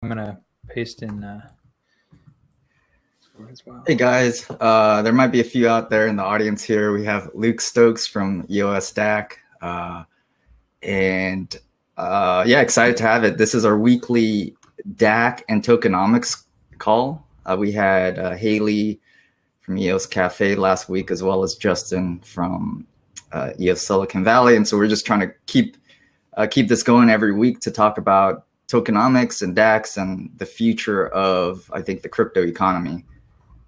I'm gonna paste in as well. Hey guys, there might be a few out there in the audience here. We have Luke Stokes from EOS DAC, yeah, excited to have it. This is our weekly DAC and tokenomics call. We had Haley from EOS Cafe last week, as well as Justin from EOS Silicon Valley, and so we're just trying to keep this going every week to talk about tokenomics and DACs and the future of, I think, the crypto economy.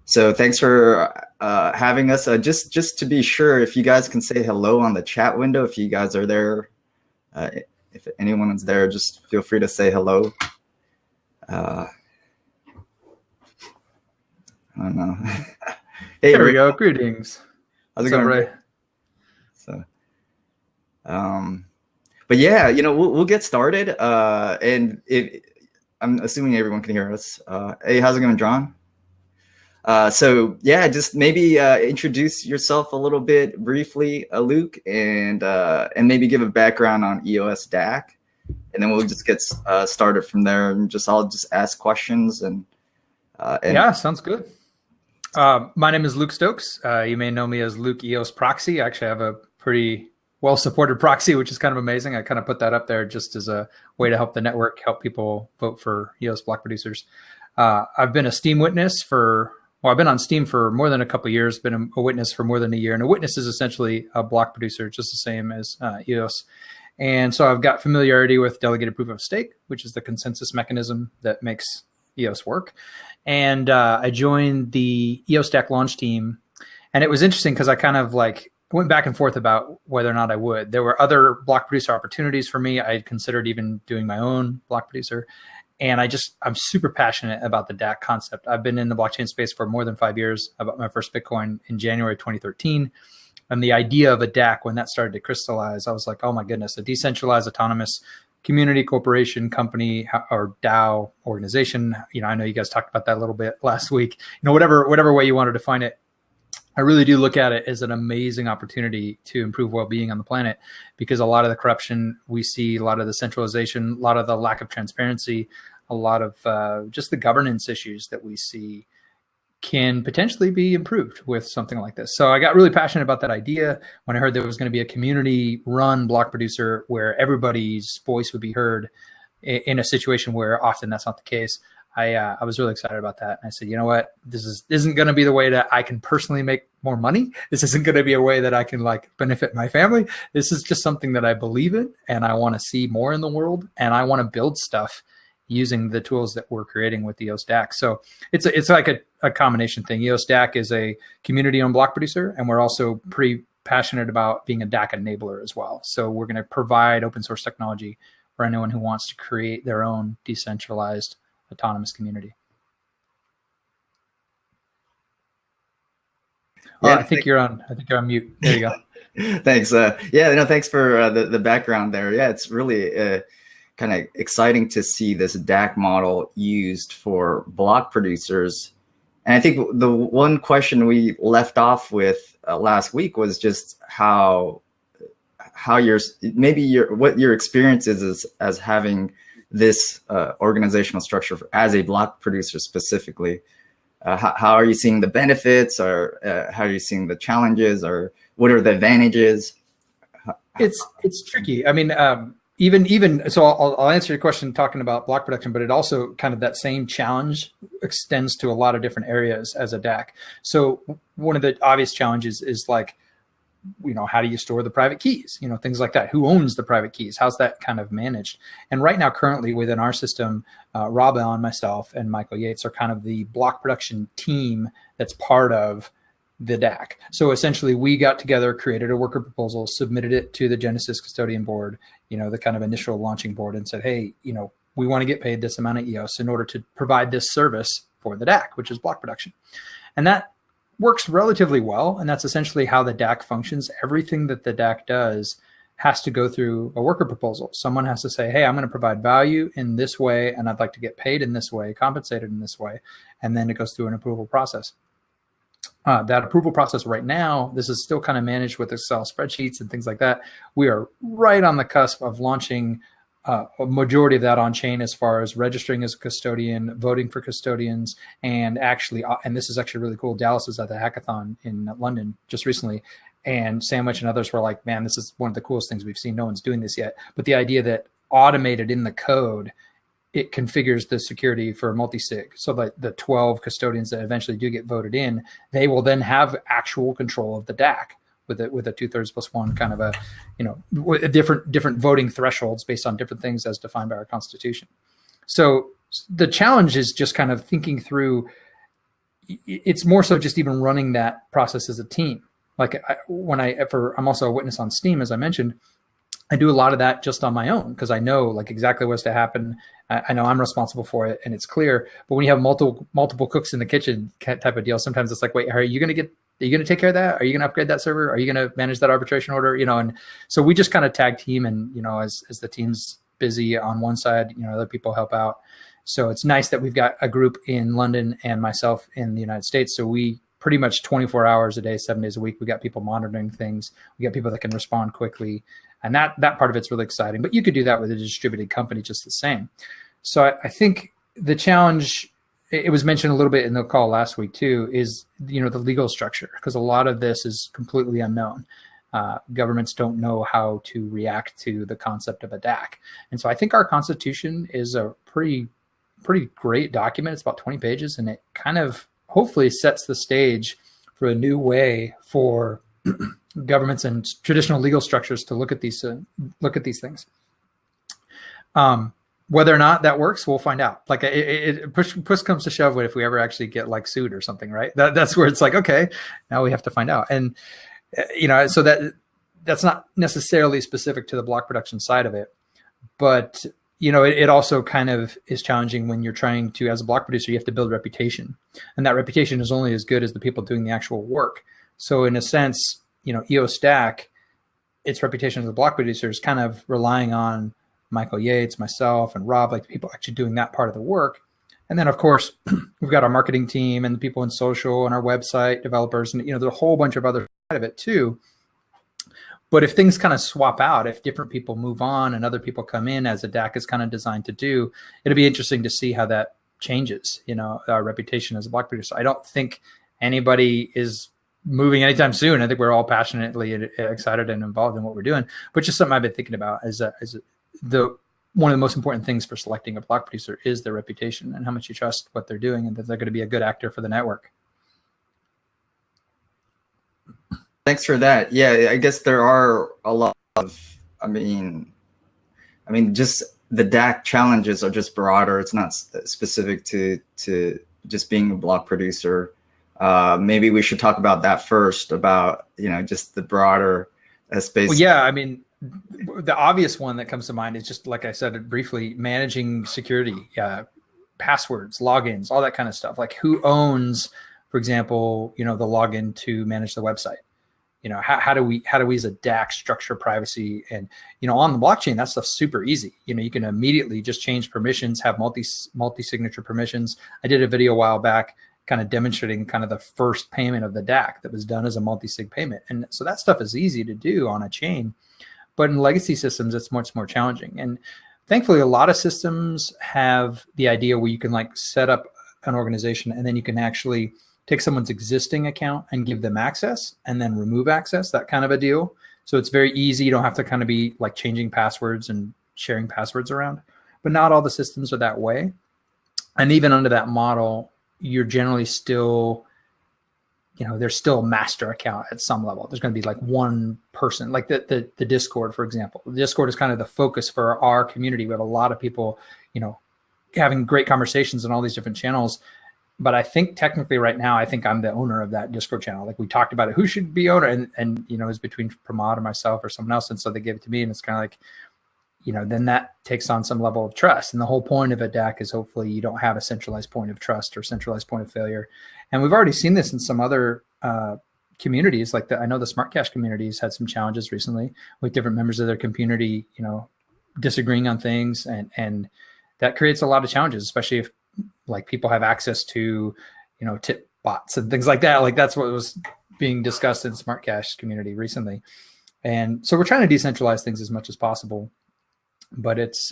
So thanks for having us. Just to be sure, if you guys can say hello on the chat window, if you guys are there, if anyone is there, just feel free to say hello. I don't know. Hey, there we go. Greetings. How's it going, Ray? So, but yeah, we'll get started. And I'm assuming everyone can hear us. Hey, how's it going, John? So yeah, just maybe introduce yourself a little bit briefly, Luke, and maybe give a background on EOS DAC, and then we'll just get started from there. And I'll just ask questions and yeah, sounds good. My name is Luke Stokes. You may know me as Luke EOS Proxy. I actually have a pretty well-supported proxy, which is kind of amazing. I kind of put that up there just as a way to help the network, help people vote for EOS block producers. I've been a Steam witness I've been on Steam for more than a couple of years, been a witness for more than a year. And a witness is essentially a block producer, just the same as EOS. And so I've got familiarity with delegated proof of stake, which is the consensus mechanism that makes EOS work. And I joined the eosDAC launch team. And it was interesting because I kind of went back and forth about whether or not I would. There were other block producer opportunities for me. I had considered even doing my own block producer. And I'm super passionate about the DAC concept. I've been in the blockchain space for more than 5 years. I bought my first Bitcoin in January 2013. And the idea of a DAC, when that started to crystallize, I was like, oh my goodness, a decentralized autonomous community, corporation, company, or DAO organization. I know you guys talked about that a little bit last week. Whatever way you want to define it. I really do look at it as an amazing opportunity to improve well-being on the planet, because a lot of the corruption we see, a lot of the centralization, a lot of the lack of transparency, a lot of just the governance issues that we see can potentially be improved with something like this. So I got really passionate about that idea when I heard there was going to be a community-run block producer where everybody's voice would be heard in a situation where often that's not the case. I was really excited about that. And I said, you know what, this isn't going to be the way that I can personally make more money. This isn't going to be a way that I can benefit my family. This is just something that I believe in, and I want to see more in the world, and I want to build stuff using the tools that we're creating with EOS DAC. So it's like a combination thing. EOS DAC is a community-owned block producer, and we're also pretty passionate about being a DAC enabler as well. So we're going to provide open source technology for anyone who wants to create their own decentralized autonomous community. Yeah, I think you're on mute. There you go. Thanks. Thanks for the background there. Yeah, it's really kind of exciting to see this DAC model used for block producers. And I think the one question we left off with last week was just what your experience is as having this organizational structure as a block producer specifically. How are you seeing the benefits, or how are you seeing the challenges, or what are the advantages? It's tricky. I mean, even so, I'll answer your question talking about block production, but it also kind of that same challenge extends to a lot of different areas as a DAC. So one of the obvious challenges is how do you store the private keys? Things like that. Who owns the private keys? How's that kind of managed? And right now, currently within our system, Rob Allen, myself, and Michael Yates are kind of the block production team that's part of the DAC. So essentially, we got together, created a worker proposal, submitted it to the Genesis custodian board, the kind of initial launching board, and said, hey, we want to get paid this amount of EOS in order to provide this service for the DAC, which is block production. And that works relatively well, and that's essentially how the DAC functions. Everything that the DAC does has to go through a worker proposal. Someone has to say, hey, I'm going to provide value in this way, and I'd like to get paid in this way, compensated in this way, and then it goes through an approval process. That approval process right now, this is still kind of managed with Excel spreadsheets and things like that. We are right on the cusp of launching a majority of that on chain as far as registering as a custodian, voting for custodians, and actually, and this is actually really cool. Dallas was at the hackathon in London just recently, and Sandwich and others were like, man, this is one of the coolest things we've seen. No one's doing this yet. But the idea that automated in the code, it configures the security for multi-sig, so that the 12 custodians that eventually do get voted in, they will then have actual control of the DAC with a 2/3+1 kind of a, with a different voting thresholds based on different things as defined by our Constitution. So the challenge is just kind of thinking through. It's more so just even running that process as a team. Like I'm also a witness on Steam, as I mentioned. I do a lot of that just on my own because I know like exactly what's to happen. I know I'm responsible for it and it's clear. But when you have multiple cooks in the kitchen type of deal, sometimes it's like, wait, are you going to take care of that? Are you going to upgrade that server? Are you going to manage that arbitration order? And so we just kind of tag team, and as the team's busy on one side, other people help out. So it's nice that we've got a group in London and myself in the United States. So we pretty much 24 hours a day, 7 days a week, we got people monitoring things. We got people that can respond quickly. And that part of it's really exciting. But you could do that with a distributed company just the same. So I think the challenge, it was mentioned a little bit in the call last week too, is the legal structure, because a lot of this is completely unknown. Governments don't know how to react to the concept of a DAC. And so I think our Constitution is a pretty great document. It's about 20 pages, and it kind of hopefully sets the stage for a new way for governments and traditional legal structures to look at these things. Whether or not that works, we'll find out. Like push comes to shove if we ever actually get like sued or something, right? That's where it's like, okay, now we have to find out. And so that's not necessarily specific to the block production side of it, but it also kind of is challenging when you're trying to, as a block producer, you have to build reputation, and that reputation is only as good as the people doing the actual work. So in a sense, eosDAC, its reputation as a block producer is kind of relying on Michael Yates, myself, and Rob, like the people actually doing that part of the work. And then, of course, we've got our marketing team and the people in social and our website developers, and there's a whole bunch of other side of it too. But if things kind of swap out, if different people move on and other people come in, as a DAC is kind of designed to do, it'll be interesting to see how that changes, our reputation as a block producer. I don't think anybody is moving anytime soon. I think we're all passionately excited and involved in what we're doing, but just something I've been thinking about as one of the most important things for selecting a block producer is their reputation and how much you trust what they're doing and that they're going to be a good actor for the network. Thanks for that. Yeah, I guess there are a lot of, just the DAC challenges are just broader. It's not specific to just being a block producer. Maybe we should talk about that first, about, just the broader space. Well, yeah, the obvious one that comes to mind is just, like I said briefly, managing security, passwords, logins, all that kind of stuff. Like who owns, for example, the login to manage the website? How do we as a DAC structure privacy? And, on the blockchain, that stuff's super easy. You can immediately just change permissions, have multi-signature permissions. I did a video a while back kind of demonstrating kind of the first payment of the DAC that was done as a multi-sig payment. And so that stuff is easy to do on a chain, but in legacy systems, it's much more challenging. And thankfully, a lot of systems have the idea where you can like set up an organization and then you can actually take someone's existing account and give them access and then remove access, that kind of a deal. So it's very easy. You don't have to kind of be like changing passwords and sharing passwords around, but not all the systems are that way. And even under that model, you're generally still, there's still a master account at some level. There's going to be like one person, like the Discord, for example. The Discord is kind of the focus for our community. We have a lot of people, having great conversations on all these different channels. But I think technically right now, I think I'm the owner of that Discord channel. Like we talked about it, who should be owner, and it's between Pramod or myself or someone else. And so they gave it to me, and it's kind of like, then that takes on some level of trust. And the whole point of a DAC is hopefully you don't have a centralized point of trust or centralized point of failure. And we've already seen this in some other communities. Like I know the Smart Cash community has had some challenges recently with different members of their community, disagreeing on things, and that creates a lot of challenges, especially if like people have access to, tip bots and things like that. Like that's what was being discussed in Smart Cash community recently. And so we're trying to decentralize things as much as possible. but it's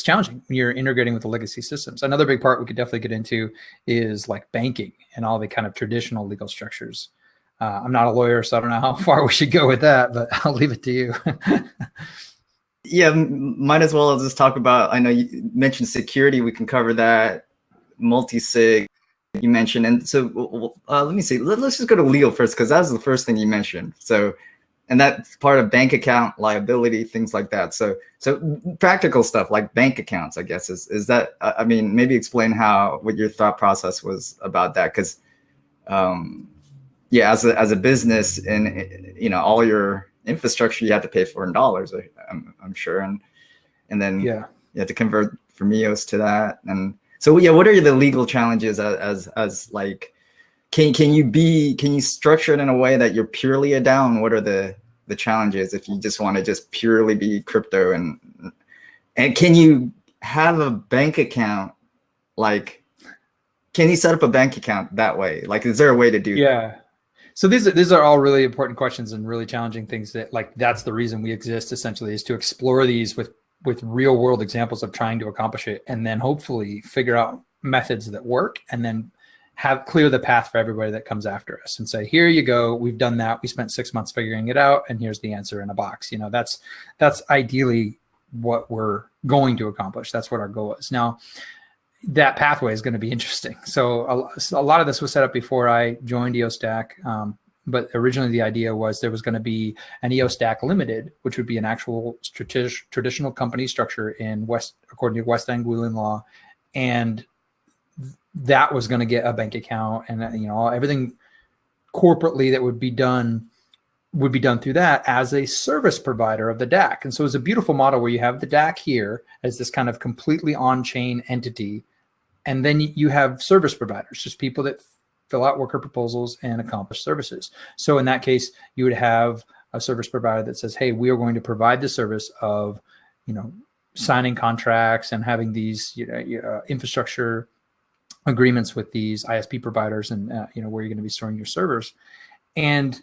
challenging when you're integrating with the legacy systems. Another big part we could definitely get into is like banking and all the kind of traditional legal structures. I'm not a lawyer, so I don't know how far we should go with that, but I'll leave it to you. Yeah, might as well just talk about, I know you mentioned security, we can cover that, multi-sig you mentioned. And so let me see, let's just go to legal first, because that's the first thing you mentioned. So, and that's part of bank account liability, things like that. So practical stuff like bank accounts, I guess, is that, I mean, maybe explain what your thought process was about that. Because yeah, as a business, and you know, all your infrastructure you have to pay for in dollars, I'm sure, and then yeah, you have to convert from EOS to that. And so yeah, what are the legal challenges as like, can you structure it in a way that you're purely a DAO? And what are the challenges if you just want to just purely be crypto? And can you have a bank account, like, can you set up a bank account that way? Like, is there a way to do that? So these are all really important questions and really challenging things that, like, that's the reason we exist, essentially, is to explore these with real world examples of trying to accomplish it, and then hopefully figure out methods that work, and then clear the path for everybody that comes after us and say, here you go, we've done that, we spent 6 months figuring it out, and here's the answer in a box. You know, that's ideally what we're going to accomplish. That's what our goal is. Now, that pathway is going to be interesting. So a lot of this was set up before I joined eosDAC, but originally the idea was there was going to be an eosDAC Limited, which would be an actual traditional company structure according to West Anguillan law, and that was going to get a bank account, and you know, everything corporately that would be done through that as a service provider of the DAC. And so it's a beautiful model where you have the DAC here as this kind of completely on-chain entity, and then you have service providers, just people that fill out worker proposals and accomplish services. So in that case, you would have a service provider that says, hey, we are going to provide the service of, you know, signing contracts and having these, you know, infrastructure agreements with these ISP providers, and you know, where you're going to be storing your servers. And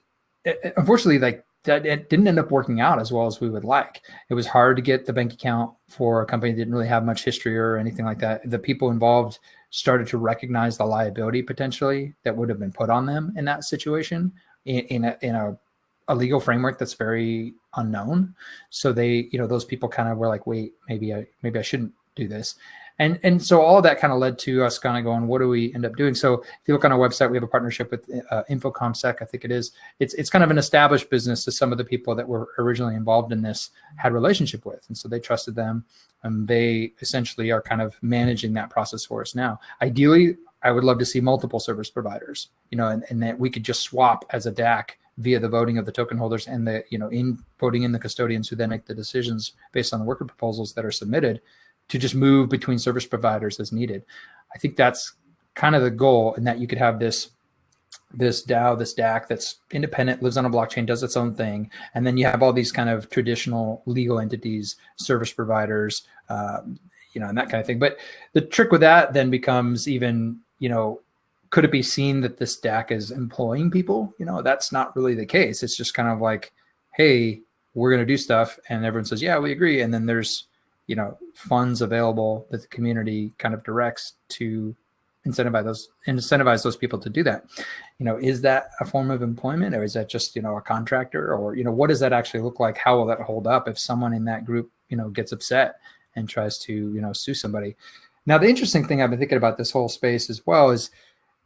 unfortunately, like, that it didn't end up working out as well as we would like. It was hard to get the bank account for a company that didn't really have much history or anything like that. The people involved started to recognize the liability potentially that would have been put on them in that situation in a legal framework that's very unknown. So they, you know, those people kind of were like, wait, maybe I shouldn't do this. And so all of that kind of led to us kind of going, what do we end up doing? So if you look on our website, we have a partnership with InfoComSec, I think it is. It's kind of an established business to some of the people that were originally involved in this had relationship with. And so they trusted them, and they essentially are kind of managing that process for us now. Ideally, I would love to see multiple service providers, you know, and that we could just swap as a DAC via the voting of the token holders and the, you know, in voting in the custodians who then make the decisions based on the worker proposals that are submitted, to just move between service providers as needed. I think that's kind of the goal, and that you could have this DAO, this DAC that's independent, lives on a blockchain, does its own thing. And then you have all these kind of traditional legal entities, service providers, you know, and that kind of thing. But the trick with that then becomes even, you know, could it be seen that this DAC is employing people? You know, that's not really the case. It's just kind of like, hey, we're going to do stuff. And everyone says, yeah, we agree. And then there's, you know, funds available that the community kind of directs to incentivize those people to do that. You know, is that a form of employment, or is that just, you know, a contractor? Or, you know, what does that actually look like? How will that hold up if someone in that group, you know, gets upset and tries to, you know, sue somebody? Now, the interesting thing I've been thinking about this whole space as well is,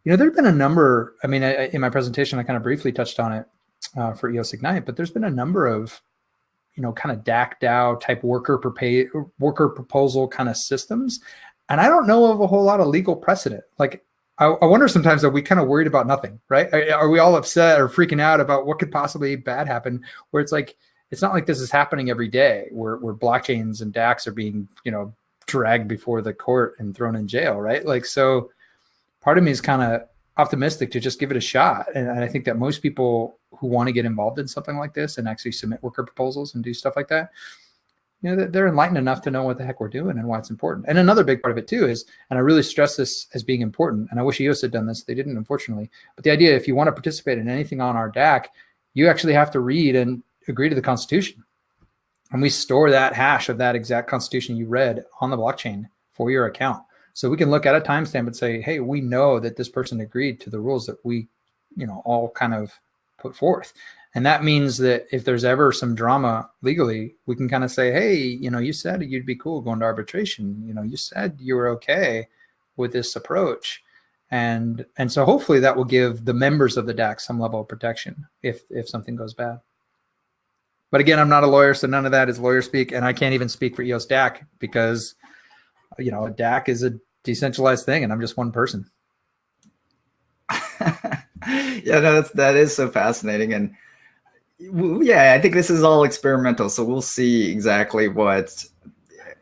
you know, there've been a number, I mean, in my presentation, I kind of briefly touched on it for EOS Ignite, but there's been a number of, you know, kind of DAC DAO type worker proposal kind of systems. And I don't know of a whole lot of legal precedent. Like, I wonder sometimes, are we kind of worried about nothing, right? Are we all upset or freaking out about what could possibly bad happen? Where it's like, it's not like this is happening every day where blockchains and DACs are being, you know, dragged before the court and thrown in jail, right? Like, so part of me is kind of optimistic to just give it a shot. And I think that most people who want to get involved in something like this and actually submit worker proposals and do stuff like that, you know, they're enlightened enough to know what the heck we're doing and why it's important. And another big part of it too is, and I really stress this as being important, and I wish EOS had done this, they didn't, unfortunately, but the idea, if you want to participate in anything on our DAC, you actually have to read and agree to the Constitution. and we store that hash of that exact constitution you read on the blockchain for your account. So we can look at a timestamp and say, hey, we know that this person agreed to the rules that we, all kind of put forth. And that means that if there's ever some drama legally, we can kind of say, hey, you said you'd be cool going to arbitration. You said you were okay with this approach. And so hopefully that will give the members of the DAC some level of protection if something goes bad. But again, I'm not a lawyer, so none of that is lawyer speak. And I can't even speak for EOS DAC because, a DAC is a decentralized thing and I'm just one person. Yeah, no, that is so fascinating. And yeah, I think this is all experimental. So we'll see exactly what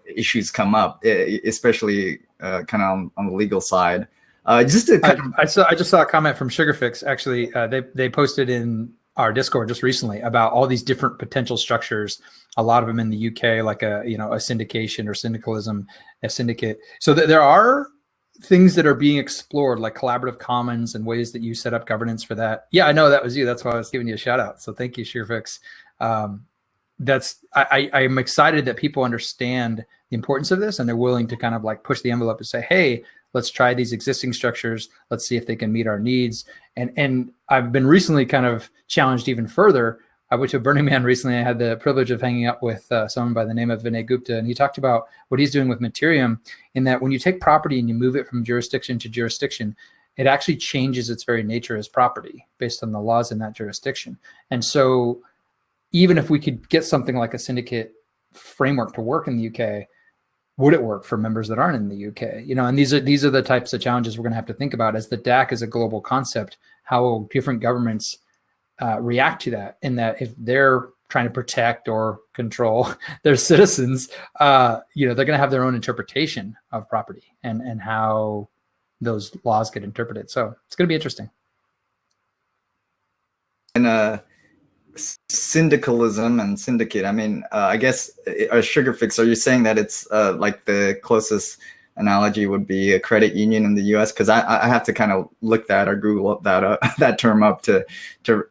issues come up, especially kind of on the legal side. I just saw a comment from Sugarfix. Actually, they posted in our Discord just recently about all these different potential structures. A lot of them in the UK, like a syndication or syndicalism, a syndicate. So there are things that are being explored, like collaborative commons and ways that you set up governance for that. Yeah, I know that was you. That's why I was giving you a shout out. So thank you, Sugarfix. I'm excited that people understand the importance of this and they're willing to kind of like push the envelope and say, hey, let's try these existing structures. Let's see if they can meet our needs. And I've been recently kind of challenged even further. I went to Burning Man recently. I had the privilege of hanging out with someone by the name of Vinay Gupta, and he talked about what he's doing with Materium, in that when you take property and you move it from jurisdiction to jurisdiction, it actually changes its very nature as property based on the laws in that jurisdiction. And so even if we could get something like a syndicate framework to work in the UK, would it work for members that aren't in the UK? And these are the types of challenges we're going to have to think about as the DAC is a global concept. How will different governments react to that? In that if they're trying to protect or control their citizens, they're going to have their own interpretation of property and how those laws get interpreted. So it's going to be interesting. And syndicalism and syndicate, I mean, I guess Sugarfix, are you saying that it's like the closest analogy would be a credit union in the US? Because I have to kind of look that or Google that term up to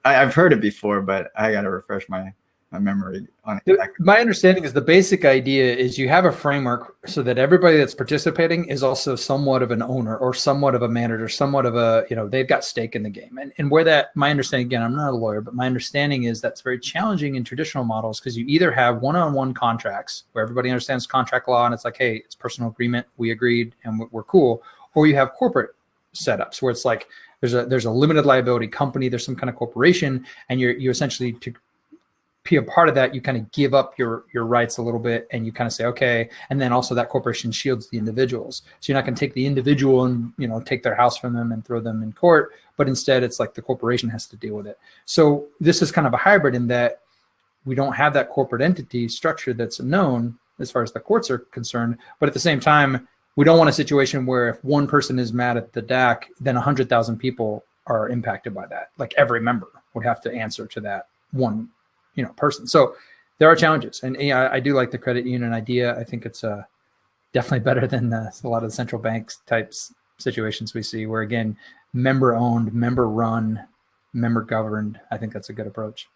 I've heard it before, but I got to refresh my memory on it. My understanding is the basic idea is you have a framework so that everybody that's participating is also somewhat of an owner or somewhat of a manager, somewhat of a, they've got stake in the game. And where that, my understanding, again, I'm not a lawyer, but my understanding is that's very challenging in traditional models because you either have one-on-one contracts where everybody understands contract law and it's like, hey, it's personal agreement, we agreed and we're cool, or you have corporate setups where it's like there's a limited liability company, there's some kind of corporation, and you essentially, to be a part of that, you kind of give up your rights a little bit and you kind of say, okay. And then also that corporation shields the individuals. So you're not going to take the individual and, take their house from them and throw them in court, but instead it's like the corporation has to deal with it. So this is kind of a hybrid in that we don't have that corporate entity structure that's known as far as the courts are concerned. But at the same time, we don't want a situation where if one person is mad at the DAC, then 100,000 people are impacted by that. Like every member would have to answer to that one person. So there are challenges, and I do like the credit union idea. I think it's definitely better than a lot of the central banks types situations we see, where again, member owned, member run, member governed. I think that's a good approach.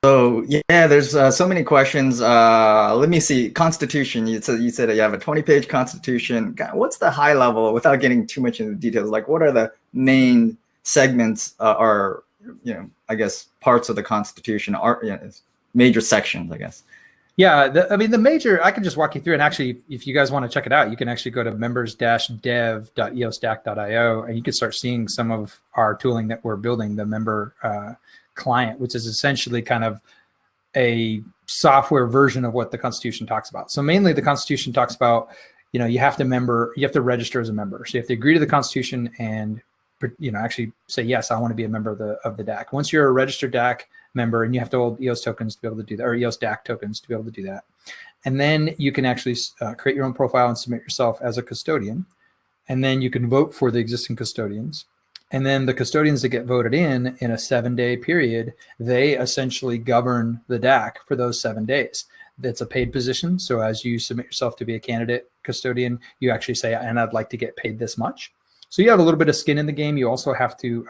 So yeah, there's so many questions. Let me see. Constitution. You said you have a 20-page constitution. What's the high level, without getting too much into the details? Like, what are the main segments or I guess parts of the Constitution are major sections, I guess. Yeah, the major, I can just walk you through, and actually, if you guys want to check it out, you can actually go to members-dev.eosDAC.io, and you can start seeing some of our tooling that we're building, the member client, which is essentially kind of a software version of what the Constitution talks about. So mainly the Constitution talks about, you have to register as a member. So you have to agree to the Constitution and actually say, yes, I want to be a member of the DAC. Once you're a registered DAC member, and you have to hold EOS tokens to be able to do that, or EOS DAC tokens to be able to do that. And then you can actually create your own profile and submit yourself as a custodian. And then you can vote for the existing custodians. And then the custodians that get voted in a 7-day period, they essentially govern the DAC for those 7 days. That's a paid position. So as you submit yourself to be a candidate custodian, you actually say, and I'd like to get paid this much. So you have a little bit of skin in the game. You also have to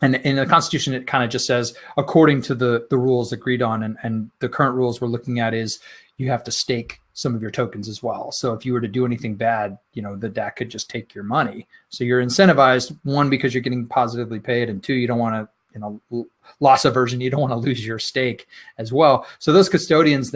And in the Constitution, it kind of just says, according to the rules agreed on, and the current rules we're looking at is you have to stake some of your tokens as well. So if you were to do anything bad, the DAC could just take your money. So you're incentivized, one, because you're getting positively paid, and two, you don't want to, loss aversion, you don't want to lose your stake as well. So those custodians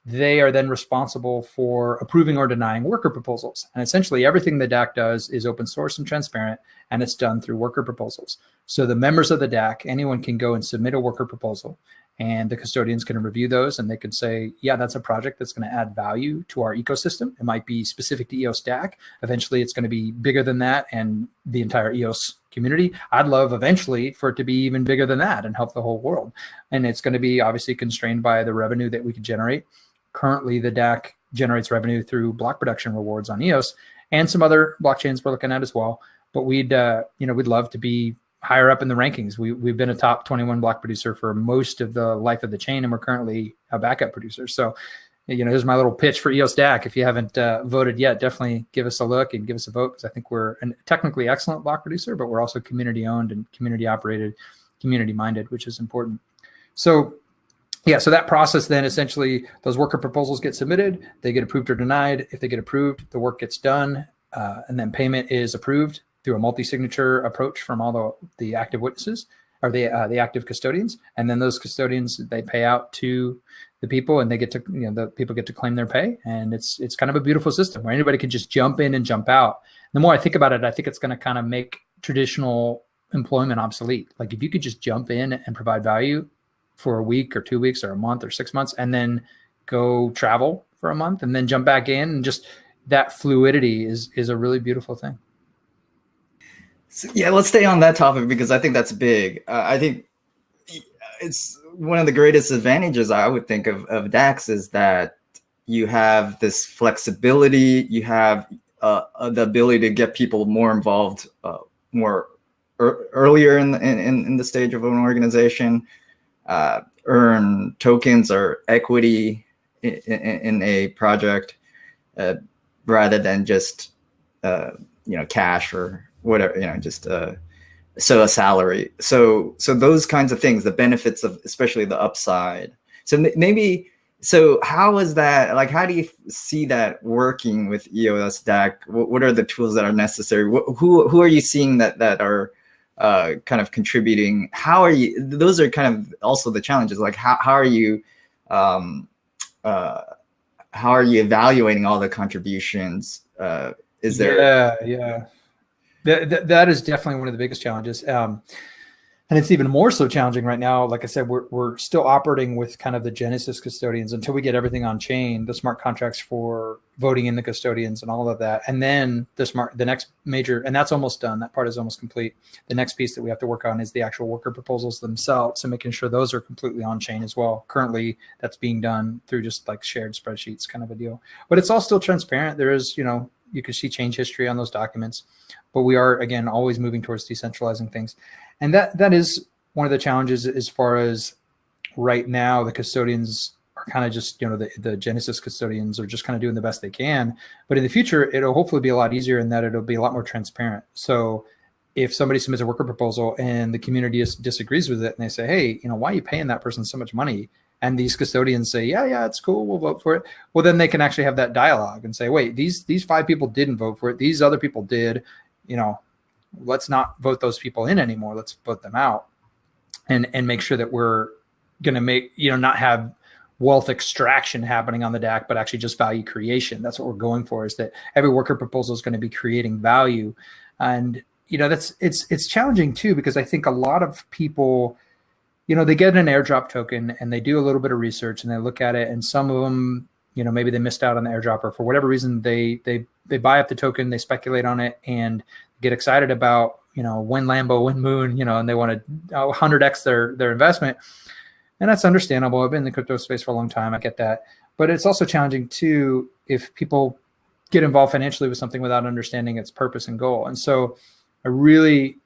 they are then responsible for approving or denying worker proposals. And essentially everything the DAC does is open source and transparent, and it's done through worker proposals. So the members of the DAC, anyone can go and submit a worker proposal, and the custodians can review those, and they can say, yeah, that's a project that's going to add value to our ecosystem. It might be specific to eosDAC. Eventually it's going to be bigger than that and the entire EOS community. I'd love eventually for it to be even bigger than that and help the whole world. And it's going to be obviously constrained by the revenue that we could generate. Currently, the DAC generates revenue through block production rewards on EOS and some other blockchains we're looking at as well. But we'd love to be higher up in the rankings. We've been a top 21 block producer for most of the life of the chain, and we're currently a backup producer. So, here's my little pitch for eosDAC. If you haven't voted yet, definitely give us a look and give us a vote, because I think we're a technically excellent block producer, but we're also community owned and community operated, community minded, which is important. So yeah, so that process then essentially those worker proposals get submitted, they get approved or denied. If they get approved, the work gets done, and then payment is approved through a multi-signature approach from all the active witnesses or the active custodians. And then those custodians, they pay out to the people, and they get to, the people get to claim their pay. And it's kind of a beautiful system where anybody can just jump in and jump out. The more I think about it, I think it's going to kind of make traditional employment obsolete. Like if you could just jump in and provide value for a week or 2 weeks or a month or 6 months, and then go travel for a month and then jump back in, and just that fluidity is a really beautiful thing. So, yeah, let's stay on that topic, because I think that's big. I think it's one of the greatest advantages I would think of DACs is that you have this flexibility, you have the ability to get people more involved earlier in the stage of an organization. Earn tokens or equity in a project rather than just cash or whatever, just so a salary. So those kinds of things, the benefits of especially the upside. So how is that, like, how do you see that working with eosDAC? What are the tools that are necessary? Who are you seeing that are kind of contributing? How are you, those are kind of also the challenges, like how are you evaluating all the contributions? Is there that is definitely one of the biggest challenges, and it's even more so challenging right now. Like I said, we're still operating with kind of the Genesis custodians until we get everything on chain, the smart contracts for voting in the custodians and all of that. And then the next major, and that's almost done. That part is almost complete. The next piece that we have to work on is the actual worker proposals themselves, and making sure those are completely on chain as well. Currently, that's being done through just like shared spreadsheets kind of a deal. But it's all still transparent. There is, you can see change history on those documents, but we are, again, always moving towards decentralizing things. And that is one of the challenges as far as right now. The custodians are kind of just, the Genesis custodians are just kind of doing the best they can. But in the future, it'll hopefully be a lot easier in that it'll be a lot more transparent. So if somebody submits a worker proposal and the community disagrees with it, and they say, hey, why are you paying that person so much money? And these custodians say, yeah, it's cool, we'll vote for it. Well, then they can actually have that dialogue and say, wait, these 5 people didn't vote for it. These other people did, let's not vote those people in anymore. Let's vote them out, and make sure that we're going to make, not have wealth extraction happening on the DAC, but actually just value creation. That's what we're going for, is that every worker proposal is going to be creating value. And, it's challenging too, because I think a lot of people, they get an airdrop token and they do a little bit of research and they look at it, and some of them, maybe they missed out on the airdrop, or for whatever reason, they buy up the token, they speculate on it and get excited about, when Lambo, when Moon, and they want to 100x their investment. And that's understandable. I've been in the crypto space for a long time. I get that. But it's also challenging too if people get involved financially with something without understanding its purpose and goal. And so I really,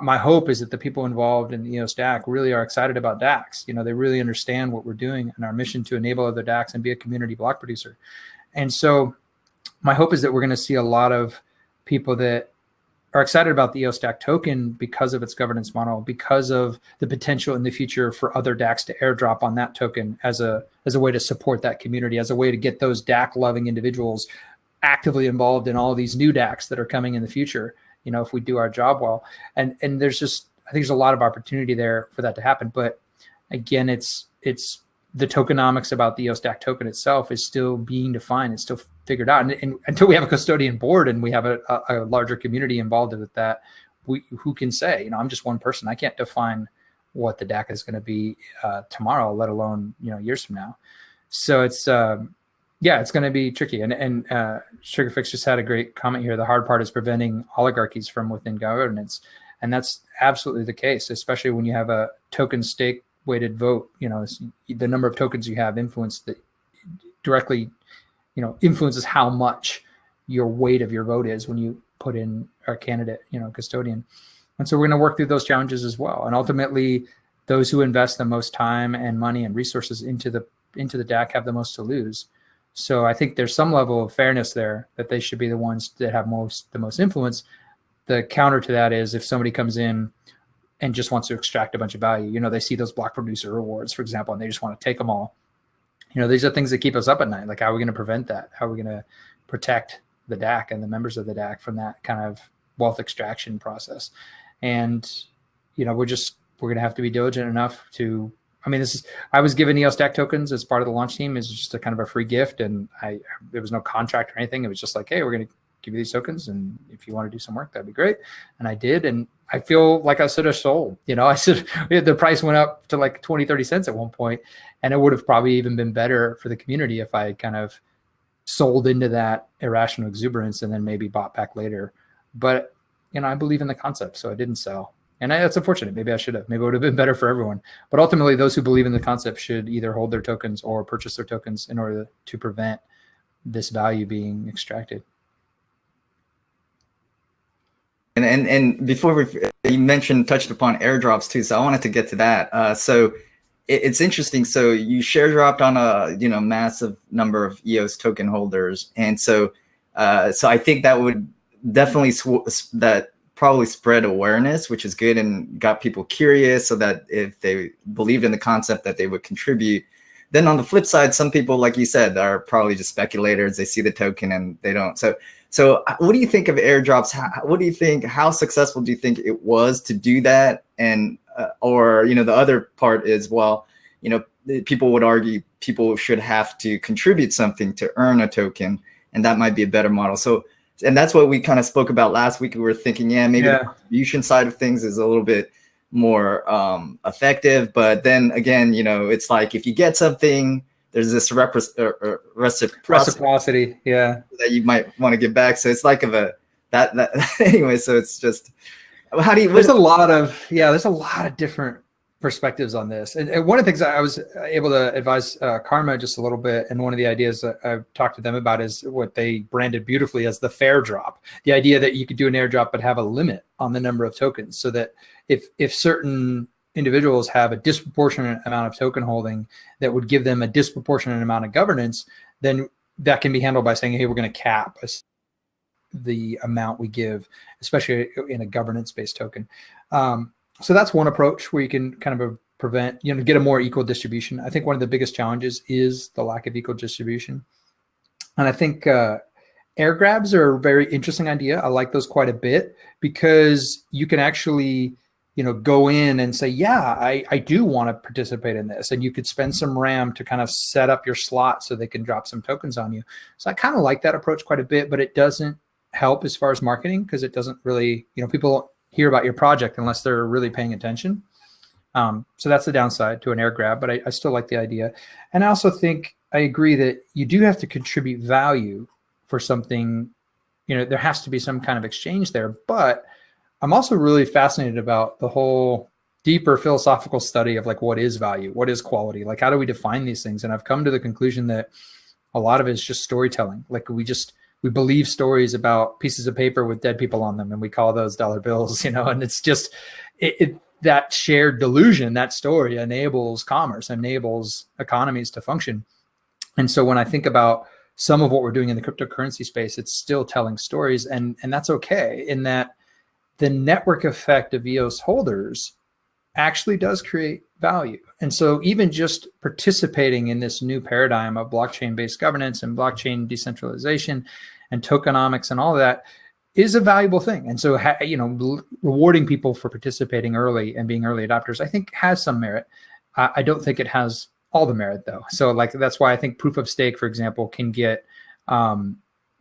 my hope is that the people involved in the eosDAC really are excited about DACs. They really understand what we're doing and our mission to enable other DACs and be a community block producer. And so my hope is that we're going to see a lot of people that are excited about the eosDAC token because of its governance model, because of the potential in the future for other DACs to airdrop on that token as a way to support that community, as a way to get those DAC loving individuals actively involved in all of these new DACs that are coming in the future, you know, if we do our job well. And there's just, I think there's a lot of opportunity there for that to happen. But again, it's the tokenomics about the eosDAC token itself is still being defined. It's still figured out. And until we have a custodian board and we have a larger community involved with that, who can say, you know, I'm just one person. I can't define what the DAC is going to be tomorrow, let alone, you know, years from now. So it's, yeah, it's going to be tricky. And Sugarfix just had a great comment here. The hard part is preventing oligarchies from within governance. And that's absolutely the case, especially when you have a token stake weighted vote. You know, the number of tokens you have influence that directly, you know, influences how much your weight of your vote is when you put in our candidate, you know, custodian. And so we're going to work through those challenges as well. And ultimately, those who invest the most time and money and resources into the DAC have the most to lose. So I think there's some level of fairness there, that they should be the ones that have the most influence. The counter to that is if somebody comes in and just wants to extract a bunch of value, you know, they see those block producer rewards, for example, and they just want to take them all. You know, these are things that keep us up at night. Like, how are we going to prevent that? How are we going to protect the DAC and the members of the DAC from that kind of wealth extraction process? And, you know, we're going to have to be diligent enough to, I mean, I was given eosDAC tokens as part of the launch team. It's just a kind of a free gift. And there was no contract or anything. It was just like, hey, we're going to give you these tokens, and if you want to do some work, that'd be great. And I did. And I feel like I should have sold, you know, the price went up to like 20, 30 cents at one point, and it would have probably even been better for the community if I kind of sold into that irrational exuberance and then maybe bought back later. But, you know, I believe in the concept, so I didn't sell. And that's unfortunate. Maybe I should have. Maybe it would have been better for everyone. But ultimately, those who believe in the concept should either hold their tokens or purchase their tokens in order to prevent this value being extracted. And before you touched upon airdrops too, so I wanted to get to that. So it's interesting. So you share dropped on a massive number of EOS token holders, and so I think that would definitely probably spread awareness, which is good, and got people curious, so that if they believed in the concept, that they would contribute. Then on the flip side, some people, like you said, are probably just speculators. They see the token and they don't. So what do you think of airdrops? What do you think? How successful do you think it was to do that? And or the other part is, well, people would argue people should have to contribute something to earn a token, and that might be a better model. So, and that's what we kind of spoke about last week. We were thinking, maybe the contribution side of things is a little bit more effective, but then again, it's like if you get something, there's this reciprocity, that you might want to give back. So it's like that anyway. So it's just, how do you? There's a lot of different perspectives on this, and one of the things I was able to advise Karma just a little bit, and one of the ideas that I've talked to them about is what they branded beautifully as the fair drop. The idea that you could do an airdrop but have a limit on the number of tokens, so that if certain individuals have a disproportionate amount of token holding that would give them a disproportionate amount of governance, then that can be handled by saying, hey, we're going to cap the amount we give, especially in a governance-based token. So that's one approach where you can kind of prevent, get a more equal distribution. I think one of the biggest challenges is the lack of equal distribution. And I think air grabs are a very interesting idea. I like those quite a bit, because you can actually go in and say, yeah, I do want to participate in this. And you could spend some RAM to kind of set up your slot so they can drop some tokens on you. So I kind of like that approach quite a bit, but it doesn't help as far as marketing, because it doesn't really, people hear about your project unless they're really paying attention. So that's the downside to an air grab, but I still like the idea. And I also think I agree that you do have to contribute value for something, there has to be some kind of exchange there, but I'm also really fascinated about the whole deeper philosophical study of like, what is value? What is quality? Like, how do we define these things? And I've come to the conclusion that a lot of it is just storytelling. Like we believe stories about pieces of paper with dead people on them, and we call those dollar bills, and it's just, that shared delusion, that story enables commerce, enables economies to function. And so when I think about some of what we're doing in the cryptocurrency space, it's still telling stories, and that's okay, in that the network effect of EOS holders actually does create value. And so even just participating in this new paradigm of blockchain-based governance and blockchain decentralization and tokenomics and all of that is a valuable thing. And so, rewarding people for participating early and being early adopters, I think has some merit. I don't think it has all the merit though. So like, that's why I think proof of stake, for example, can get a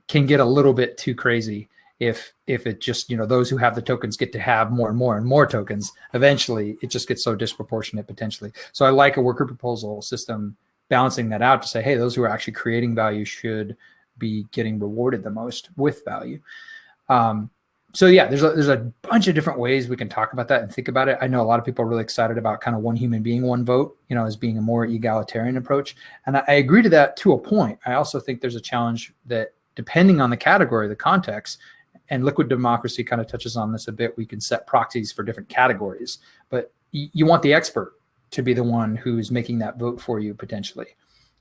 little bit too crazy if it just, those who have the tokens get to have more and more and more tokens. Eventually it just gets so disproportionate potentially. So I like a worker proposal system balancing that out to say, hey, those who are actually creating value should be getting rewarded the most with value. So yeah, there's a bunch of different ways we can talk about that and think about it. I know a lot of people are really excited about kind of one human being, one vote, as being a more egalitarian approach. And I agree to that to a point. I also think there's a challenge that depending on the category, the context, and liquid democracy kind of touches on this a bit, we can set proxies for different categories, but you want the expert to be the one who's making that vote for you potentially,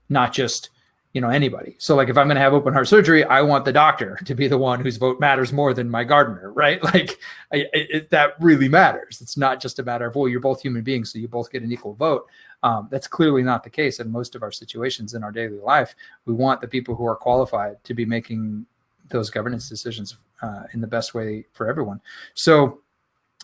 not just anybody. So like if I'm going to have open heart surgery, I want the doctor to be the one whose vote matters more than my gardener, right? Like that really matters. It's not just a matter of, well, you're both human beings, so you both get an equal vote. That's clearly not the case in most of our situations in our daily life. We want the people who are qualified to be making those governance decisions in the best way for everyone. So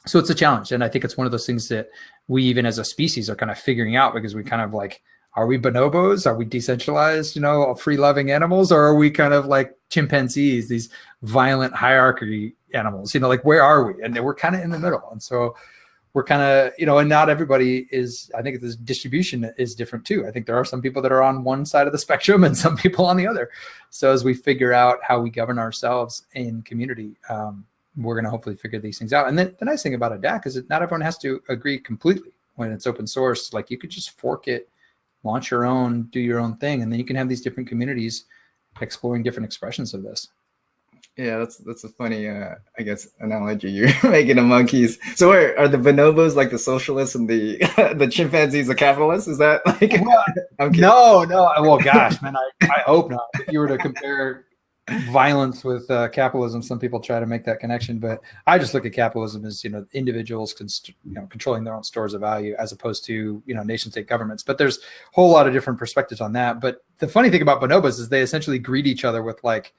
it's a challenge. And I think it's one of those things that we even as a species are kind of figuring out, because we kind of like, are we bonobos? Are we decentralized, free-loving animals? Or are we kind of like chimpanzees, these violent hierarchy animals? Like where are we? And we're kind of in the middle. And so we're kind of, and not everybody is, I think this distribution is different too. I think there are some people that are on one side of the spectrum and some people on the other. So as we figure out how we govern ourselves in community, we're going to hopefully figure these things out. And then the nice thing about a DAC is that not everyone has to agree completely when it's open source. Like you could just fork it, launch your own, do your own thing, and then you can have these different communities exploring different expressions of this. Yeah, that's a funny, I guess, analogy you're making of monkeys. So are the bonobos like the socialists and the the chimpanzees the capitalists? Is that like? No. Well, gosh, man, I hope not. If you were to compare violence with capitalism, some people try to make that connection, but I just look at capitalism as individuals controlling their own stores of value, as opposed to nation state governments. But there's a whole lot of different perspectives on that. But the funny thing about bonobos is they essentially greet each other with like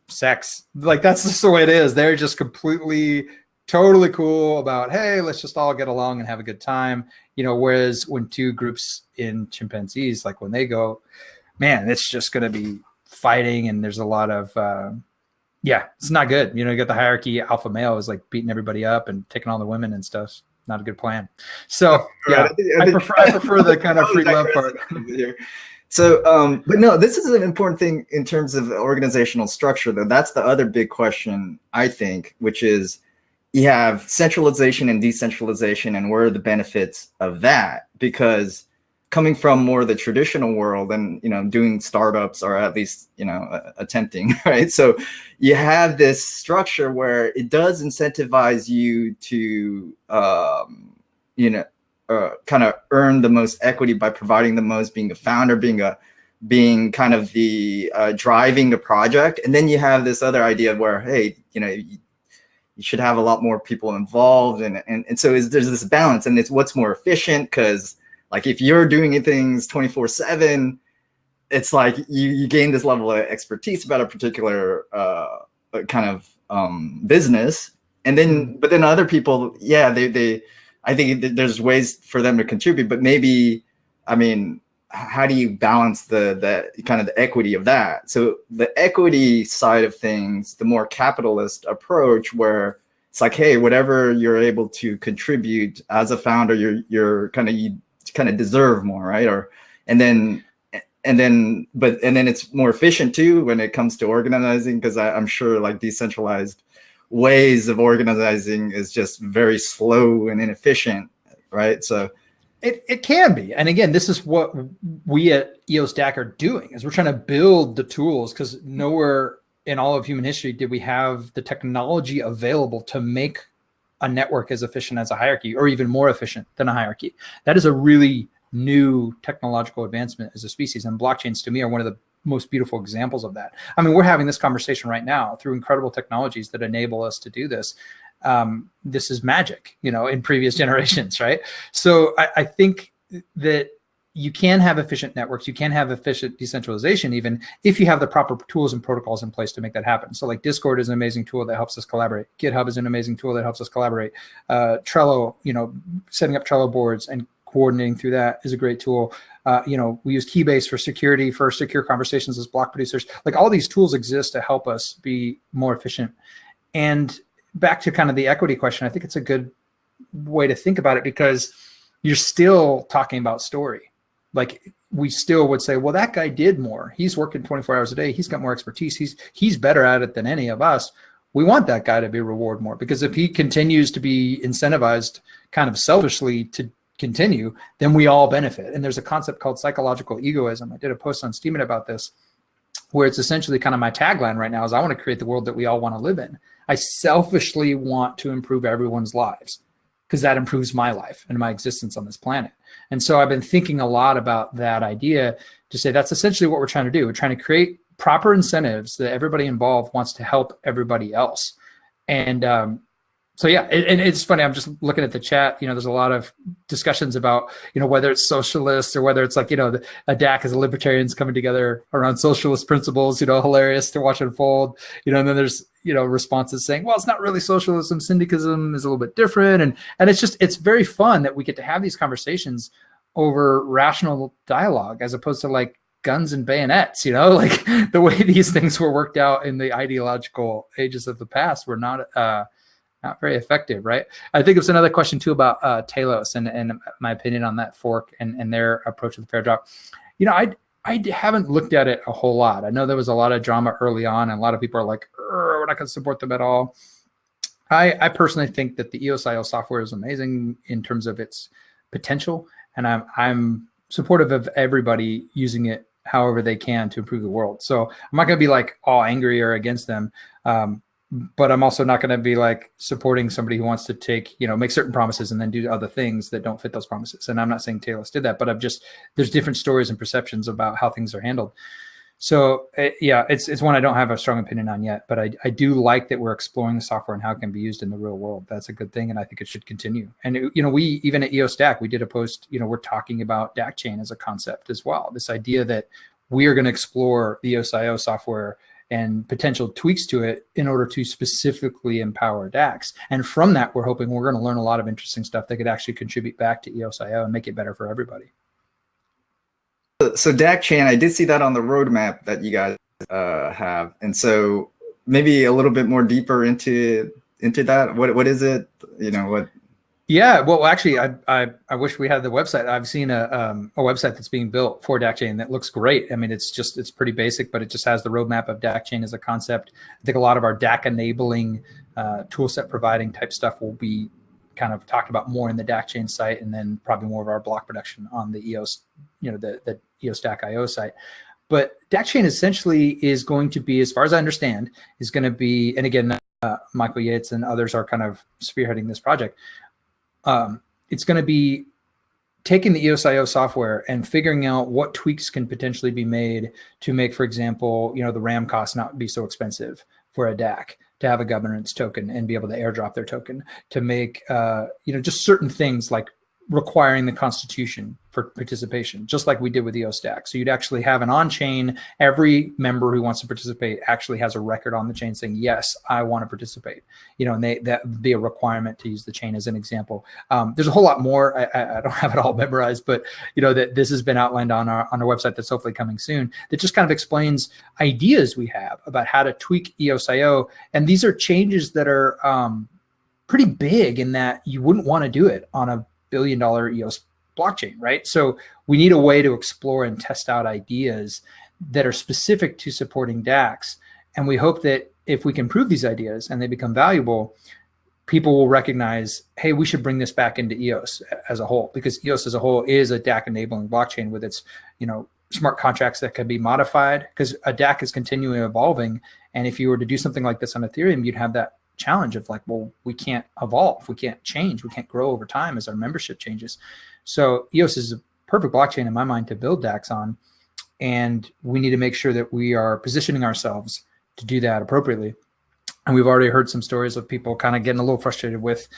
sex. Like that's just the way it is. They're just completely totally cool about, hey, let's just all get along and have a good time. Whereas when two groups in chimpanzees, like when they go, man, it's just going to be fighting, and there's a lot of it's not good. You got the hierarchy. Alpha male is like beating everybody up and taking all the women and stuff. Not a good plan. So yeah, I prefer the kind of free love part. So but no, this is an important thing in terms of organizational structure though. That's the other big question, I think, which is you have centralization and decentralization, and where are the benefits of that? Because coming from more the traditional world and doing startups, or at least attempting, right? So you have this structure where it does incentivize you to kind of earn the most equity by providing the most, being a founder, being kind of the driving the project. And then you have this other idea where, hey, you should have a lot more people involved, and so there's this balance, and it's what's more efficient, because like if you're doing things 24/7, it's like you gain this level of expertise about a particular kind of business, and then but then other people, yeah, they I think there's ways for them to contribute, but maybe, I mean, how do you balance the kind of the equity of that? So the equity side of things, the more capitalist approach, where it's like, hey, whatever you're able to contribute as a founder, you kind of deserve more, right? And then it's more efficient too when it comes to organizing, because I'm sure like decentralized ways of organizing is just very slow and inefficient, right? So it can be. And again, this is what we at eosDAC are doing, is we're trying to build the tools, because nowhere in all of human history did we have the technology available to make a network as efficient as a hierarchy, or even more efficient than a hierarchy. That is a really new technological advancement as a species. And blockchains, to me, are one of the most beautiful examples of that. I mean, we're having this conversation right now through incredible technologies that enable us to do this. This is magic, you know, in previous generations, right? So I think that you can have efficient networks, you can have efficient decentralization, even if you have the proper tools and protocols in place to make that happen. So like Discord is an amazing tool that helps us collaborate. GitHub is an amazing tool that helps us collaborate. Trello, you know, setting up Trello boards and coordinating through that is a great tool. You know, we use Keybase for security, for secure conversations as block producers. Like all these tools exist to help us be more efficient. And back to kind of the equity question, I think it's a good way to think about it because you're still talking about story. Like we still would say, well, that guy did more. He's working 24 hours a day. He's got more expertise. He's better at it than any of us. We want that guy to be rewarded more because if he continues to be incentivized kind of selfishly to continue, then we all benefit. And there's a concept called psychological egoism. I did a post on Steemit about this, where it's essentially kind of my tagline right now is I want to create the world that we all want to live in. I selfishly want to improve everyone's lives because that improves my life and my existence on this planet. And so I've been thinking a lot about that idea to say that's essentially what we're trying to do. We're trying to create proper incentives that everybody involved wants to help everybody else. And so, yeah, and it's funny. I'm just looking at the chat. You know, there's a lot of discussions about, you know, whether it's socialists or whether it's like, you know, a DAC as a libertarians coming together around socialist principles, you know, hilarious to watch unfold, you know, and then there's, you know, responses saying, well, it's not really socialism. Syndicalism is a little bit different. And it's just, it's very fun that we get to have these conversations over rational dialogue as opposed to like guns and bayonets, you know, like the way these things were worked out in the ideological ages of the past were not very effective, right? I think it's another question too about Telos and my opinion on that fork and their approach to the fair drop. You know, I haven't looked at it a whole lot. I know there was a lot of drama early on and a lot of people are like, we're not going to support them at all. I personally think that the EOS.io software is amazing in terms of its potential. And I'm supportive of everybody using it however they can to improve the world. So I'm not going to be like all angry or against them. But I'm also not going to be like supporting somebody who wants to take, you know, make certain promises and then do other things that don't fit those promises. And I'm not saying Telos did that, but there's different stories and perceptions about how things are handled. So yeah, it's one I don't have a strong opinion on yet, but I do like that we're exploring the software and how it can be used in the real world. That's a good thing. And I think it should continue. And, you know, we, even at eosDAC, we did a post, you know, we're talking about DAC chain as a concept as well. This idea that we are going to explore the EOS.io software and potential tweaks to it in order to specifically empower DACs. And from that, we're hoping we're going to learn a lot of interesting stuff that could actually contribute back to EOS.io and make it better for everybody. So DAC chain, I did see that on the roadmap that you guys have. And so maybe a little bit more deeper into that. What is it? You know, what? Yeah, well, actually, I wish we had the website. I've seen a website that's being built for DAC chain that looks great. I mean, it's pretty basic, but it just has the roadmap of DAC chain as a concept. I think a lot of our DAC enabling toolset providing type stuff will be kind of talked about more in the DAC chain site, and then probably more of our block production on the EOS, you know, the eosDAC.io site. But DAC chain essentially is going to be, as far as I understand, is going to be, and again, Michael Yates and others are kind of spearheading this project. It's going to be taking the EOS.io software and figuring out what tweaks can potentially be made to make, for example, you know, the RAM costs not be so expensive for a DAC, to have a governance token and be able to airdrop their token, to make, you know, just certain things like requiring the constitution for participation, just like we did with eosDAC. So you'd actually have an on-chain, every member who wants to participate actually has a record on the chain saying, yes, I want to participate, you know, and that would be a requirement to use the chain as an example. There's a whole lot more. I don't have it all memorized, but you know, that this has been outlined on our website that's hopefully coming soon, that just kind of explains ideas we have about how to tweak EOS.io. And these are changes that are pretty big in that you wouldn't want to do it on a billion-dollar EOS blockchain, right? So we need a way to explore and test out ideas that are specific to supporting DACs. And we hope that if we can prove these ideas and they become valuable, people will recognize, hey, we should bring this back into EOS as a whole, because EOS as a whole is a DAC enabling blockchain with its, you know, smart contracts that can be modified, because a DAC is continually evolving. And if you were to do something like this on Ethereum, you'd have that challenge of like, well, we can't evolve, we can't change, we can't grow over time as our membership changes. So EOS is a perfect blockchain in my mind to build DACs on. And we need to make sure that we are positioning ourselves to do that appropriately. And we've already heard some stories of people kind of getting a little frustrated with,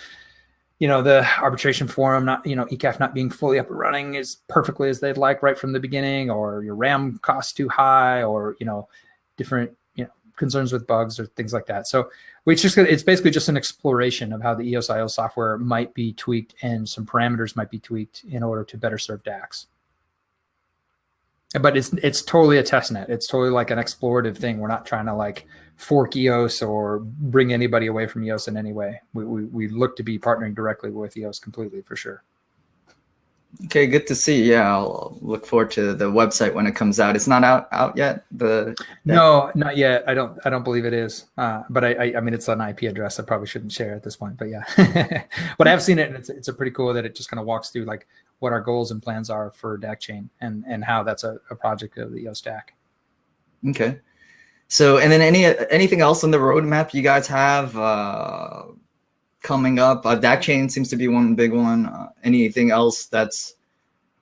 the arbitration forum, not, ECAF not being fully up and running as perfectly as they'd like right from the beginning, or your RAM costs too high, or, different, concerns with bugs or things like that. So it's basically just an exploration of how the EOS.io software might be tweaked and some parameters might be tweaked in order to better serve DACs. But it's totally a test net. It's totally like an explorative thing. We're not trying to like fork EOS or bring anybody away from EOS in any way. We look to be partnering directly with EOS completely, for sure. Okay, good to see. Yeah, I'll look forward to the website when it comes out. It's not out yet. No, not yet. I don't believe it is. But I mean, it's an IP address I probably shouldn't share at this point. But yeah, but I have seen it, and it's a pretty cool that it just kind of walks through like what our goals and plans are for DAC chain and how that's a project of the EOS DAC. Okay. So, and then anything else on the roadmap you guys have coming up? DAC chain seems to be one big one. Anything else that's?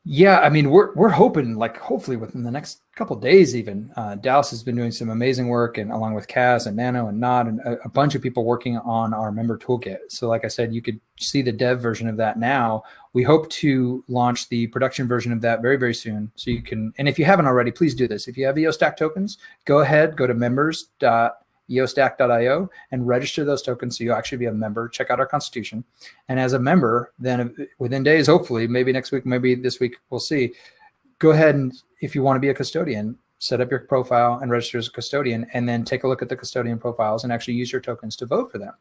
Yeah, I mean, we're hoping, like, hopefully within the next couple of days even. Dallas has been doing some amazing work, and along with Kaz and Nano and Nod and a bunch of people working on our member toolkit. So like I said, you could see the dev version of that now. We hope to launch the production version of that very, very soon. So you can, and if you haven't already, please do this. If you have eosDAC tokens, go ahead, go to members.eosDAC.io and register those tokens so you'll actually be a member. Check out our constitution. And as a member, then within days, hopefully, maybe next week, maybe this week, we'll see. Go ahead and, if you want to be a custodian, set up your profile and register as a custodian, and then take a look at the custodian profiles and actually use your tokens to vote for them.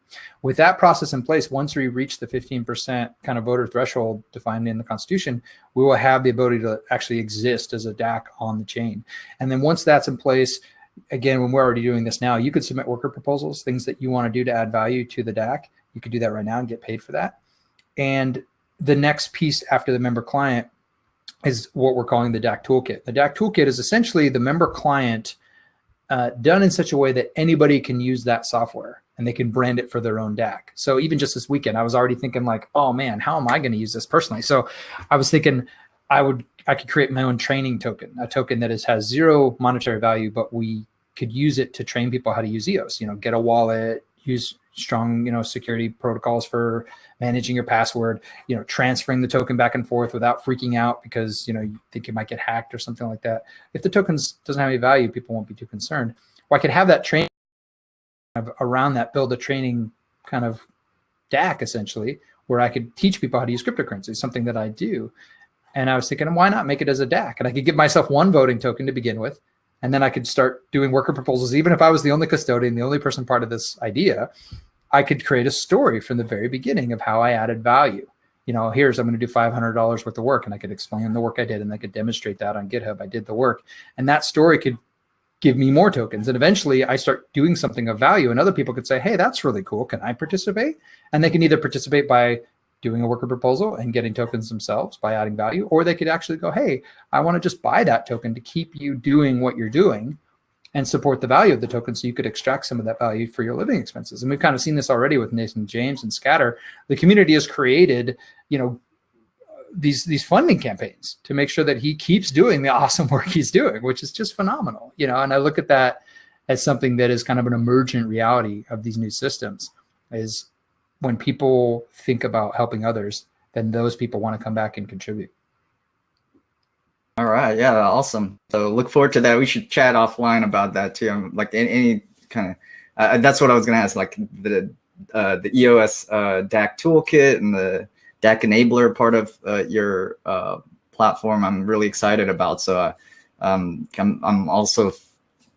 With that process in place, once we reach the 15% kind of voter threshold defined in the Constitution, we will have the ability to actually exist as a DAC on the chain. And then once that's in place, again, when we're already doing this now, you could submit worker proposals, things that you want to do to add value to the DAC. You could do that right now and get paid for that. And the next piece after the member client is what we're calling the DAC toolkit. The DAC toolkit is essentially the member client done in such a way that anybody can use that software and they can brand it for their own DAC. So even just this weekend, I was already thinking like, oh man, how am I going to use this personally? So I was thinking I could create my own training token, a token that has zero monetary value, but we could use it to train people how to use EOS, get a wallet, use strong, security protocols for managing your password, transferring the token back and forth without freaking out because, you think you might get hacked or something like that. If the tokens doesn't have any value, people won't be too concerned. Or I could have that training around that, build a training kind of DAC essentially, where I could teach people how to use cryptocurrency, something that I do. And I was thinking, why not make it as a DAC? And I could give myself one voting token to begin with. And then I could start doing worker proposals. Even if I was the only custodian, the only person part of this idea, I could create a story from the very beginning of how I added value. I'm going to do $500 worth of work, and I could explain the work I did, and I could demonstrate that on GitHub. I did the work, and that story could give me more tokens. And eventually I start doing something of value, and other people could say, hey, that's really cool. Can I participate? And they can either participate by doing a worker proposal and getting tokens themselves by adding value, or they could actually go, hey, I want to just buy that token to keep you doing what you're doing and support the value of the token so you could extract some of that value for your living expenses. And we've kind of seen this already with Nathan James and Scatter. The community has created, these funding campaigns to make sure that he keeps doing the awesome work he's doing, which is just phenomenal, and I look at that as something that is kind of an emergent reality of these new systems. Is when people think about helping others, then those people want to come back and contribute. All right. Yeah. Awesome. So look forward to that. We should chat offline about that too. Like any kind of, that's what I was going to ask, like the EOS DAC toolkit and the DAC enabler part of your platform. I'm really excited about. So I'm also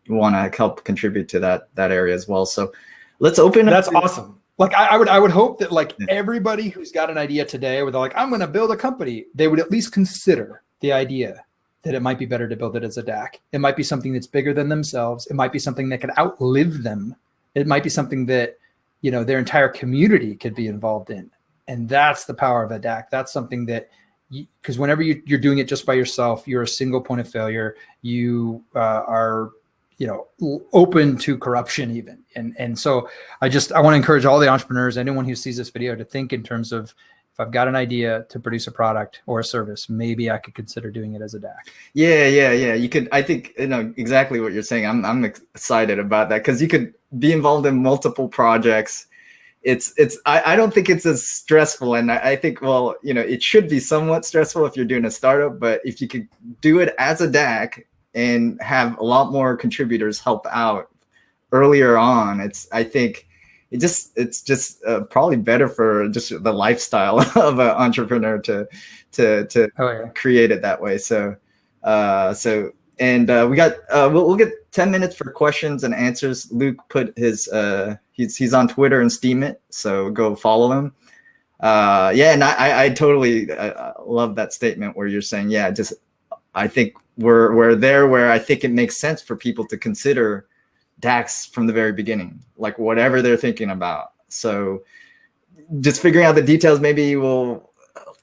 want to help contribute to that area as well. So let's open up. That's awesome. Like I would hope that like everybody who's got an idea today where they're like, I'm going to build a company, they would at least consider the idea that it might be better to build it as a DAC. It might be something that's bigger than themselves. It might be something that could outlive them. It might be something that, their entire community could be involved in. And that's the power of a DAC. That's something that, because whenever you're doing it just by yourself, you're a single point of failure. You are, open to corruption even. And so I want to encourage all the entrepreneurs, anyone who sees this video, to think in terms of, if I've got an idea to produce a product or a service, maybe I could consider doing it as a DAC. Yeah. You could, I think, exactly what you're saying. I'm excited about that because you could be involved in multiple projects. I don't think it's as stressful. And I think, well, it should be somewhat stressful if you're doing a startup, but if you could do it as a DAC and have a lot more contributors help out earlier on, I think it's just probably better for just the lifestyle of an entrepreneur to create it that way. So we got we'll get 10 minutes for questions and answers. Luke put his he's on Twitter and Steam it, so go follow him. And I totally love that statement where you're saying, I think we're there where I think it makes sense for people to consider DACs from the very beginning, like whatever they're thinking about. So just figuring out the details maybe will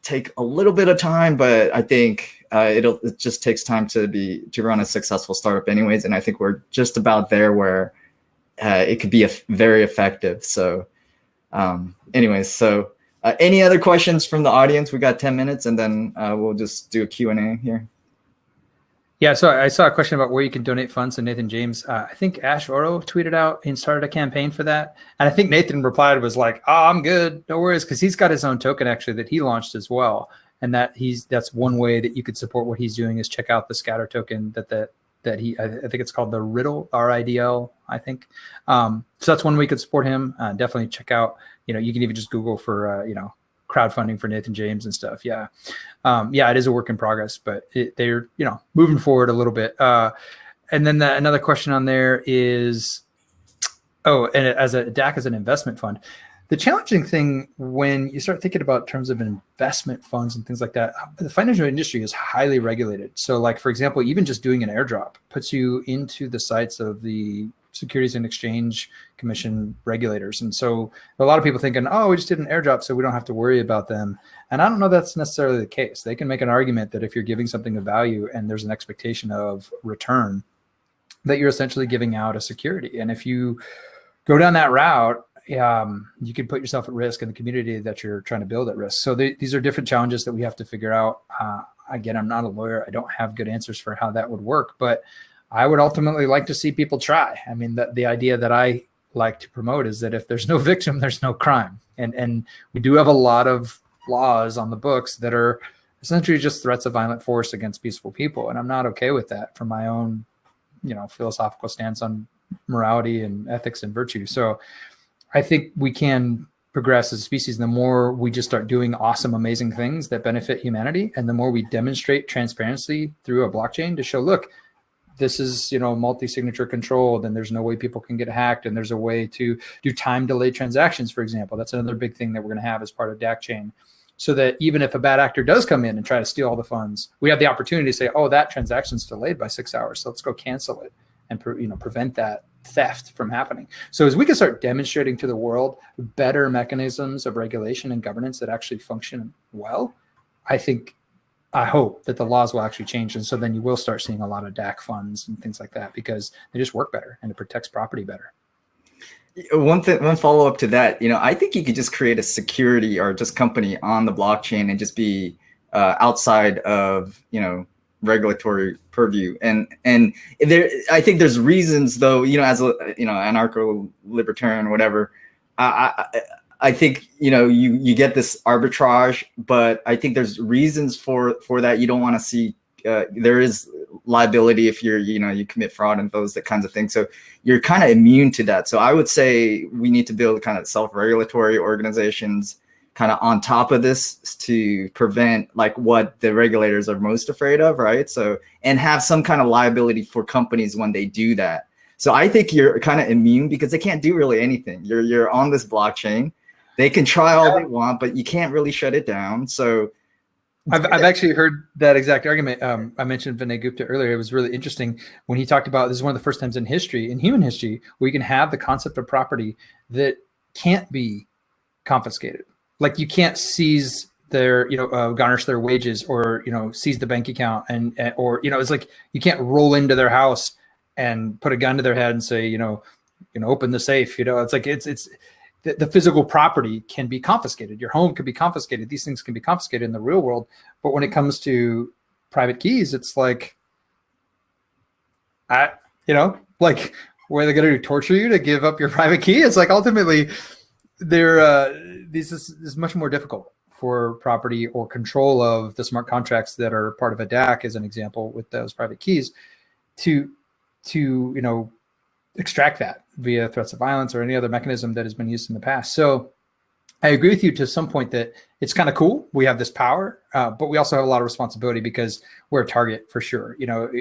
take a little bit of time, but I think it just takes time to run a successful startup anyways. And I think we're just about there where it could be very effective. So anyways, any other questions from the audience? We got 10 minutes and then we'll just do a Q&A here. Yeah, so I saw a question about where you can donate funds to Nathan James. I think Ash Oro tweeted out and started a campaign for that. And I think Nathan replied was like, "Oh, I'm good, no worries," because he's got his own token actually that he launched as well. And that's one way that you could support what he's doing is check out the scatter token that he, I think it's called the Riddle, RIDL, I think. So that's one way you could support him. Definitely check out, you can even just Google for, crowdfunding for Nathan James and stuff. Yeah. It is a work in progress, but they're, moving forward a little bit. And then another question on there is, and as a DAC as an investment fund, the challenging thing when you start thinking about terms of investment funds and things like that, the financial industry is highly regulated. So like, for example, even just doing an airdrop puts you into the sights of the Securities and Exchange Commission regulators. And so a lot of people thinking, oh, we just did an airdrop, so we don't have to worry about them. And I don't know that's necessarily the case. They can make an argument that if you're giving something of value and there's an expectation of return, that you're essentially giving out a security. And if you go down that route, you could put yourself at risk and the community that you're trying to build at risk. So these are different challenges that we have to figure out. Again, I'm not a lawyer. I don't have good answers for how that would work, but I would ultimately like to see people try. I mean, the idea that I like to promote is that if there's no victim, there's no crime. And we do have a lot of laws on the books that are essentially just threats of violent force against peaceful people. And I'm not okay with that from my own, philosophical stance on morality and ethics and virtue. So I think we can progress as a species. The more we just start doing awesome, amazing things that benefit humanity, and the more we demonstrate transparency through a blockchain to show, look, this is, multi-signature controlled, and there's no way people can get hacked, and there's a way to do time delayed transactions, for example. That's another big thing that we're going to have as part of DAC chain, so that even if a bad actor does come in and try to steal all the funds, we have the opportunity to say, oh, that transaction's delayed by 6 hours, so let's go cancel it and prevent that theft from happening. So as we can start demonstrating to the world better mechanisms of regulation and governance that actually function well, I hope that the laws will actually change. And so then you will start seeing a lot of DAC funds and things like that because they just work better and it protects property better. One follow up to that, I think you could just create a security or just company on the blockchain and just be outside of, regulatory purview. And there, I think there's reasons though, as a, anarcho-libertarian or whatever, I think, you get this arbitrage, but I think there's reasons for that. You don't want to see, there is liability if you're, you commit fraud and those kinds of things. So you're kind of immune to that. So I would say we need to build kind of self-regulatory organizations kind of on top of this to prevent like what the regulators are most afraid of, right? So, and have some kind of liability for companies when they do that. So I think you're kind of immune because they can't do really anything. You're on this blockchain. They can try all they want, but you can't really shut it down. So I've actually heard that exact argument. I mentioned Vinay Gupta earlier. It was really interesting when he talked about, this is one of the first times in history, in human history, where you can have the concept of property that can't be confiscated. Like you can't seize their, garnish their wages or, seize the bank account or, it's like you can't roll into their house and put a gun to their head and say, open the safe. It's like, it's the physical property can be confiscated. Your home can be confiscated. These things can be confiscated in the real world. But when it comes to private keys, it's like, like, where are they going to torture you to give up your private key? It's like, ultimately, this is much more difficult for property or control of the smart contracts that are part of a DAC, as an example, with those private keys, to extract that via threats of violence or any other mechanism that has been used in the past. So I agree with you to some point that it's kind of cool. We have this power, but we also have a lot of responsibility because we're a target for sure.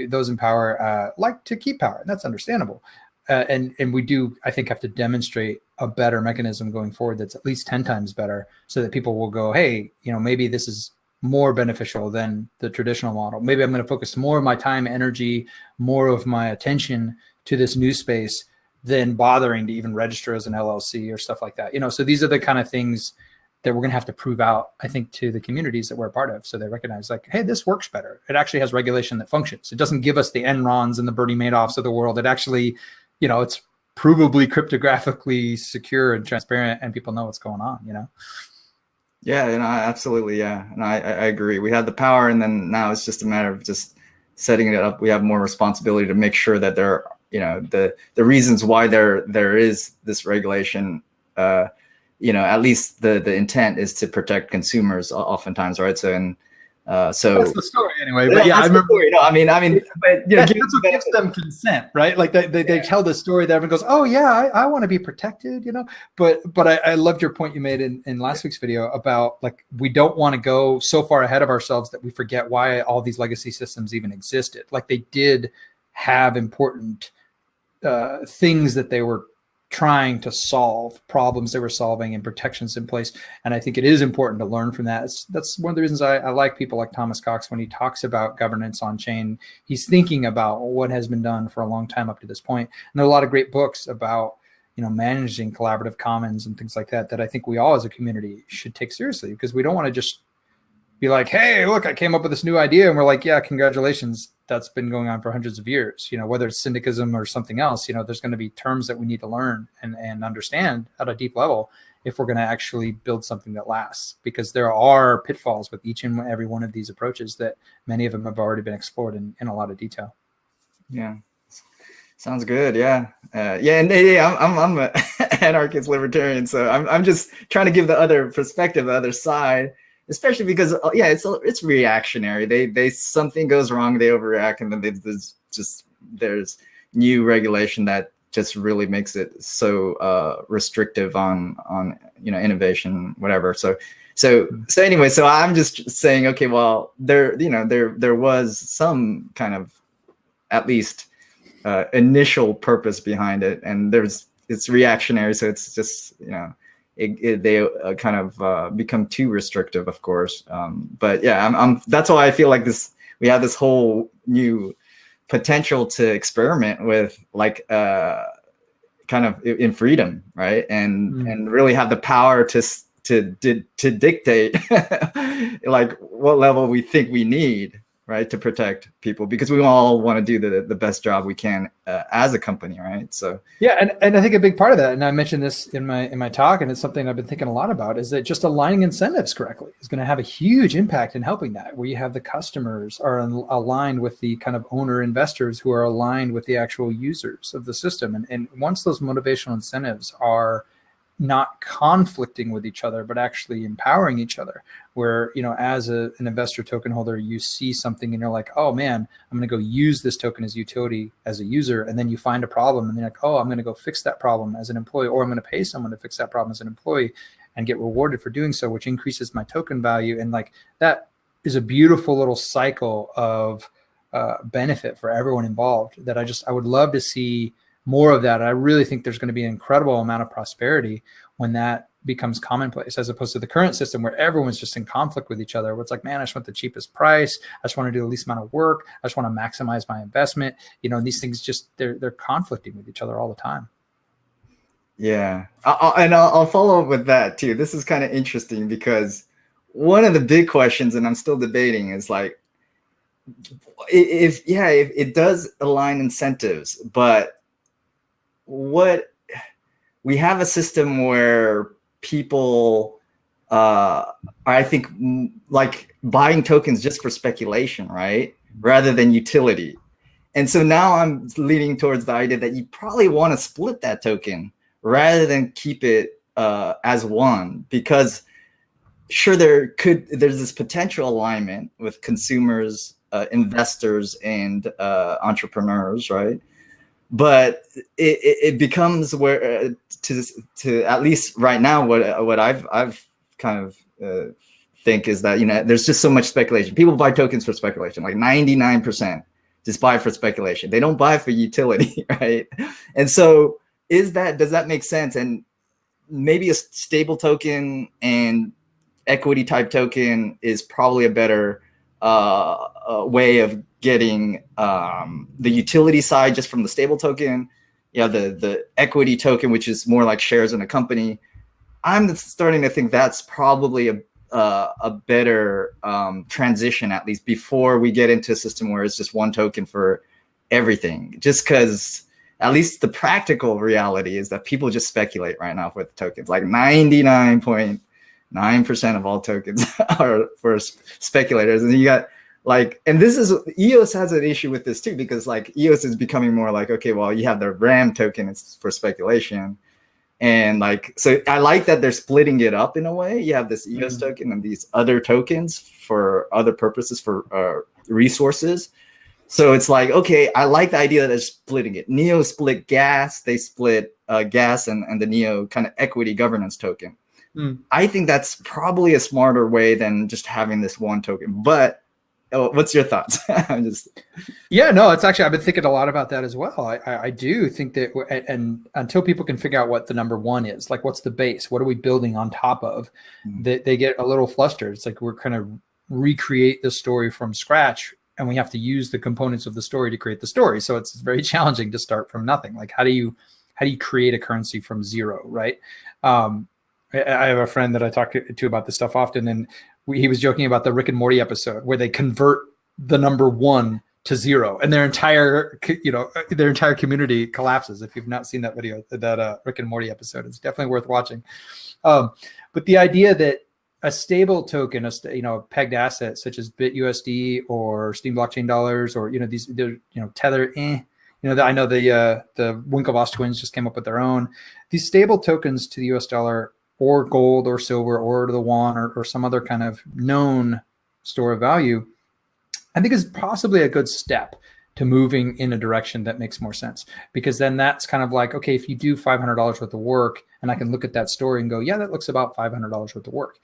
Those in power like to keep power, and that's understandable. And we do, I think, have to demonstrate a better mechanism going forward that's at least 10 times better, so that people will go, hey, maybe this is more beneficial than the traditional model. Maybe I'm going to focus more of my time, energy, more of my attention to this new space than bothering to even register as an LLC or stuff like that. So these are the kind of things that we're going to have to prove out, I think, to the communities that we're a part of. So they recognize, like, hey, this works better. It actually has regulation that functions. It doesn't give us the Enrons and the Bernie Madoffs of the world. It actually, it's provably cryptographically secure and transparent, and people know what's going on, Yeah, absolutely. Yeah. And I agree. We have the power, and then now it's just a matter of just setting it up. We have more responsibility to make sure that there, the reasons why there is this regulation, at least the intent is to protect consumers oftentimes, right? So, so that's the story anyway. But yeah, I remember. But that's what gives them consent, right? Like they tell the story that everyone goes, "Oh yeah, I want to be protected," But I loved your point you made in last week's video about, like, we don't want to go so far ahead of ourselves that we forget why all these legacy systems even existed. Like, they did have important things that they were trying to solve, problems they were solving, and protections in place. And I think it is important to learn from that. That's one of the reasons I like people like Thomas Cox. When he talks about governance on chain, he's thinking about what has been done for a long time up to this point. And there are a lot of great books about, managing collaborative commons and things like that, that I think we all as a community should take seriously, because we don't want to just be like, hey, look, I came up with this new idea. And we're like, yeah, congratulations. That's been going on for hundreds of years. Whether it's syndicalism or something else, there's going to be terms that we need to learn and understand at a deep level if we're going to actually build something that lasts, because there are pitfalls with each and every one of these approaches that many of them have already been explored in a lot of detail. Yeah. Sounds good. Yeah. I'm an anarchist libertarian. So I'm just trying to give the other perspective, the other side, especially because it's reactionary. They something goes wrong, they overreact, and then there's new regulation that just really makes it so restrictive on innovation, whatever. So anyway, so I'm just saying, okay, well, there was some kind of at least initial purpose behind it, and it's reactionary, so it's just they kind of become too restrictive, of course. But yeah, that's why I feel like we have this whole new potential to experiment with, like, kind of in freedom, right? And really have the power to dictate like what level we think we need, right, to protect people, because we all want to do the best job we can as a company, right? So yeah, and I think a big part of that, and I mentioned this in my talk, and it's something I've been thinking a lot about, is that just aligning incentives correctly is going to have a huge impact in helping that, where you have the customers are aligned with the kind of owner investors who are aligned with the actual users of the system. And once those motivational incentives are not conflicting with each other, but actually empowering each other, where, as an investor token holder, you see something and you're like, oh man, I'm going to go use this token as utility as a user. And then you find a problem and you're like, oh, I'm going to go fix that problem as an employee, or I'm going to pay someone to fix that problem as an employee and get rewarded for doing so, which increases my token value. And like, that is a beautiful little cycle of benefit for everyone involved that I would love to see more of that. I really think there's going to be an incredible amount of prosperity when that becomes commonplace, as opposed to the current system where everyone's just in conflict with each other. Where it's like, man, I just want the cheapest price. I just want to do the least amount of work. I just want to maximize my investment. And these things just, they're conflicting with each other all the time. Yeah. I'll follow up with that too. This is kind of interesting, because one of the big questions, and I'm still debating, is like, if it does align incentives, but what we have a system where people, I think, like buying tokens just for speculation, right? Rather than utility. And so now I'm leaning towards the idea that you probably want to split that token rather than keep it as one, because sure, there's this potential alignment with consumers, investors, and entrepreneurs, right? But it becomes where to at least right now, what I've kind of think is that, you know, there's just so much speculation. People buy tokens for speculation, like 99% just buy for speculation. They don't buy for utility, right? And so does that make sense? And maybe a stable token and equity type token is probably a better way of getting the utility side just from the stable token. Yeah, the equity token, which is more like shares in a company. I'm starting to think that's probably a better transition, at least before we get into a system where it's just one token for everything. Just because at least the practical reality is that people just speculate right now with tokens. Like 99.9% of all tokens are for speculators. And you got like, and this is, EOS has an issue with this too, because like EOS is becoming more like, okay, well, you have the RAM token, it's for speculation. And like, so I like that they're splitting it up in a way. You have this EOS token and these other tokens for other purposes, for resources. So it's like, okay, I like the idea that they're splitting it. NEO split gas, they split gas and the NEO kind of equity governance token. I think that's probably a smarter way than just having this one token. But what's your thoughts? I'm just... Yeah, no, it's actually, I've been thinking a lot about that as well. I do think that, and until people can figure out what the number one is, like what's the base, what are we building on top of, they get a little flustered. It's like we're kind of recreate the story from scratch, and we have to use the components of the story to create the story. So it's very challenging to start from nothing. Like how do you create a currency from zero, right? I have a friend that I talk to about this stuff often, and he was joking about the Rick and Morty episode where they convert the number one to zero, and their entire community collapses. If you've not seen that video, that Rick and Morty episode, it's definitely worth watching. But the idea that a stable token, a pegged asset such as BitUSD or Steam blockchain dollars, or these Tether, I know the Winklevoss twins just came up with their own. These stable tokens to the US dollar, or gold or silver or the yuan or some other kind of known store of value, I think is possibly a good step to moving in a direction that makes more sense. Because then that's kind of like, okay, if you do $500 worth of work, and I can look at that story and go, yeah, that looks about $500 worth of work.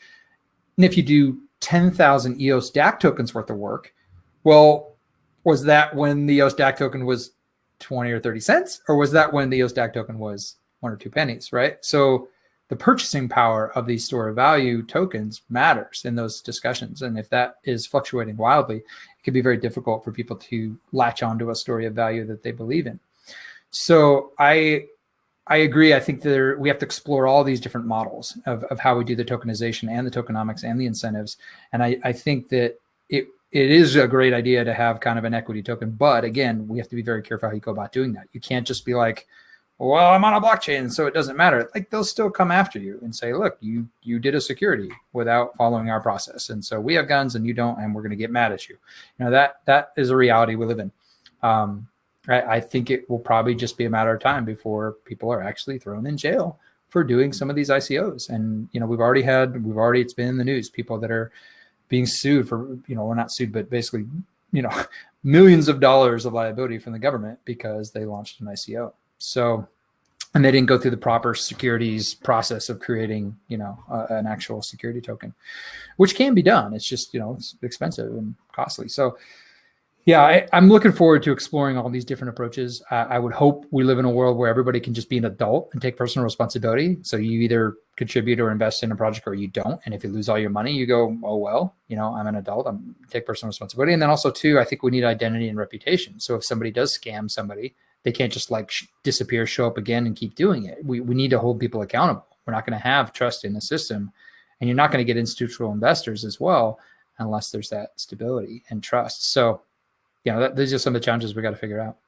And if you do 10,000 EOS DAC tokens worth of work, well, was that when the EOS DAC token was 20 or 30 cents? Or was that when the EOS DAC token was 1 or 2 pennies, right? So the purchasing power of these store of value tokens matters in those discussions. And if that is fluctuating wildly, it can be very difficult for people to latch onto a story of value that they believe in. So I agree. I think we have to explore all these different models of how we do the tokenization and the tokenomics and the incentives. And I think that it is a great idea to have kind of an equity token. But again, we have to be very careful how you go about doing that. You can't just be like, well, I'm on a blockchain, so it doesn't matter. Like, they'll still come after you and say, look, you did a security without following our process. And so we have guns and you don't, and we're going to get mad at you. That is a reality we live in. I think it will probably just be a matter of time before people are actually thrown in jail for doing some of these ICOs. And, it's been in the news, people that are being sued for, or not sued, but basically, millions of dollars of liability from the government because they launched an ICO. So, and they didn't go through the proper securities process of creating, an actual security token, which can be done. It's just, it's expensive and costly. So yeah, I'm looking forward to exploring all these different approaches. I would hope we live in a world where everybody can just be an adult and take personal responsibility. So you either contribute or invest in a project or you don't. And if you lose all your money, you go, oh, well, I'm an adult, I'm take personal responsibility. And then also too, I think we need identity and reputation. So if somebody does scam somebody, they can't just like disappear, show up again and keep doing it. We need to hold people accountable. We're not going to have trust in the system, and you're not going to get institutional investors as well unless there's that stability and trust. So, these are some of the challenges we got to figure out.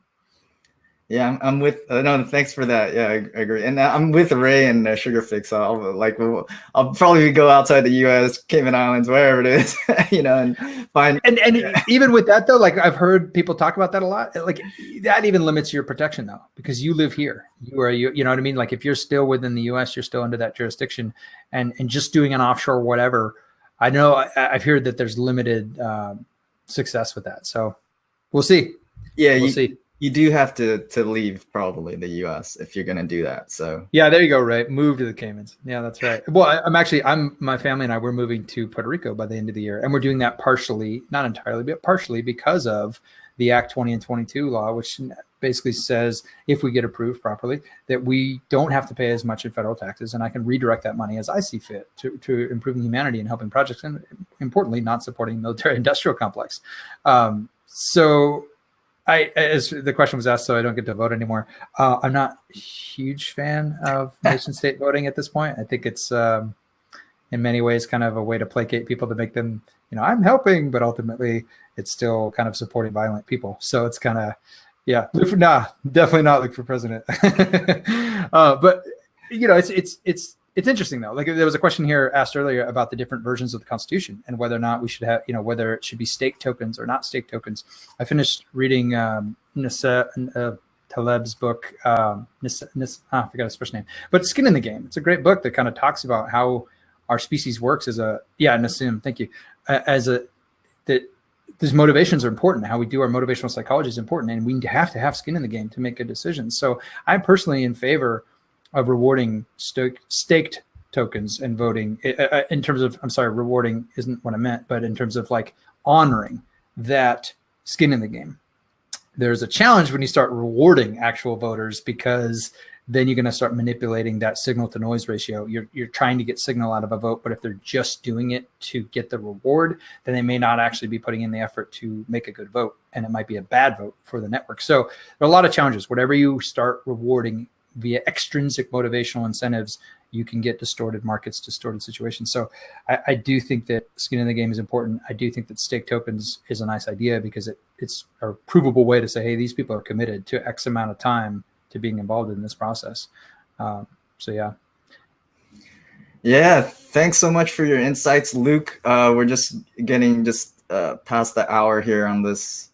Yeah, I'm with. No, thanks for that. Yeah, I agree. And I'm with Ray and Sugarfix. I'll probably go outside the U.S., Cayman Islands, wherever it is, and find. And even with that though, like I've heard people talk about that a lot. Like that even limits your protection though, because you live here. You know what I mean? Like if you're still within the U.S., you're still under that jurisdiction, and just doing an offshore whatever. I know I've heard that there's limited success with that. So we'll see. Yeah, we'll see. You do have to leave probably the U.S. if you're going to do that. So yeah, there you go. Right, move to the Caymans. Yeah, that's right. Well, my family and I, we're moving to Puerto Rico by the end of the year, and we're doing that partially, not entirely, but partially because of the Act 20 and 22 law, which basically says if we get approved properly, that we don't have to pay as much in federal taxes, and I can redirect that money as I see fit to improving humanity and helping projects, and importantly, not supporting military-industrial complex. So. As the question was asked, so I don't get to vote anymore. I'm not a huge fan of nation state voting at this point. I think it's in many ways kind of a way to placate people to make them, I'm helping, but ultimately it's still kind of supporting violent people. So it's kind of, yeah, definitely not look for president. But it's interesting though. Like there was a question here asked earlier about the different versions of the Constitution and whether or not we should have, whether it should be stake tokens or not stake tokens. I finished reading Taleb's book, I forgot his first name, but Skin in the Game. It's a great book that kind of talks about how our species works Nassim, thank you. That these motivations are important. How we do our motivational psychology is important, and we have to have skin in the game to make good decisions. So I'm personally in favor of rewarding staked tokens and voting in terms of, rewarding isn't what I meant, but in terms of like honoring that skin in the game. There's a challenge when you start rewarding actual voters, because then you're going to start manipulating that signal to noise ratio. You're trying to get signal out of a vote, but if they're just doing it to get the reward, then they may not actually be putting in the effort to make a good vote, and it might be a bad vote for the network. So there are a lot of challenges. Whatever you start rewarding via extrinsic motivational incentives, you can get distorted markets, distorted situations. So I do think that skin in the game is important. I do think that stake tokens is a nice idea because it's a provable way to say, hey, these people are committed to X amount of time to being involved in this process. So yeah. Yeah, thanks so much for your insights, Luke. We're just getting past the hour here on this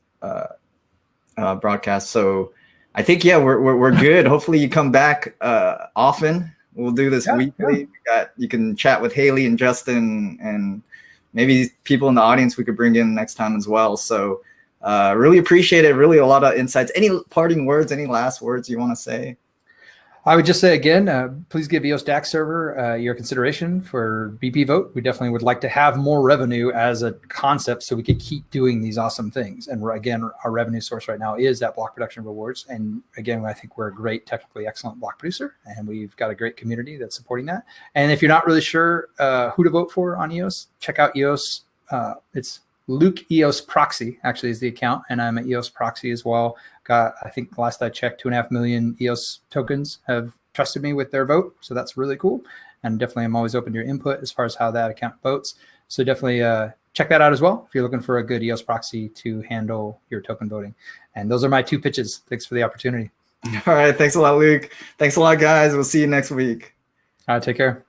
broadcast. So I think, yeah, we're good. Hopefully you come back often. We'll do this weekly. Yeah. You can chat with Haley and Justin, and maybe people in the audience we could bring in next time as well. So really appreciate it. Really a lot of insights. Any parting words, any last words you want to say? I would just say again, please give EOSDAC server your consideration for BP vote. We definitely would like to have more revenue as a concept so we could keep doing these awesome things. And again, our revenue source right now is that block production rewards. And again, I think we're a great, technically excellent block producer, and we've got a great community that's supporting that. And if you're not really sure who to vote for on EOS, check out EOS. It's Luke EOS Proxy actually is the account, and I'm at EOS Proxy as well. I think last I checked, 2.5 million EOS tokens have trusted me with their vote. So that's really cool. And definitely I'm always open to your input as far as how that account votes. So definitely check that out as well if you're looking for a good EOS proxy to handle your token voting. And those are my 2 pitches. Thanks for the opportunity. All right. Thanks a lot, Luke. Thanks a lot, guys. We'll see you next week. All right. Take care.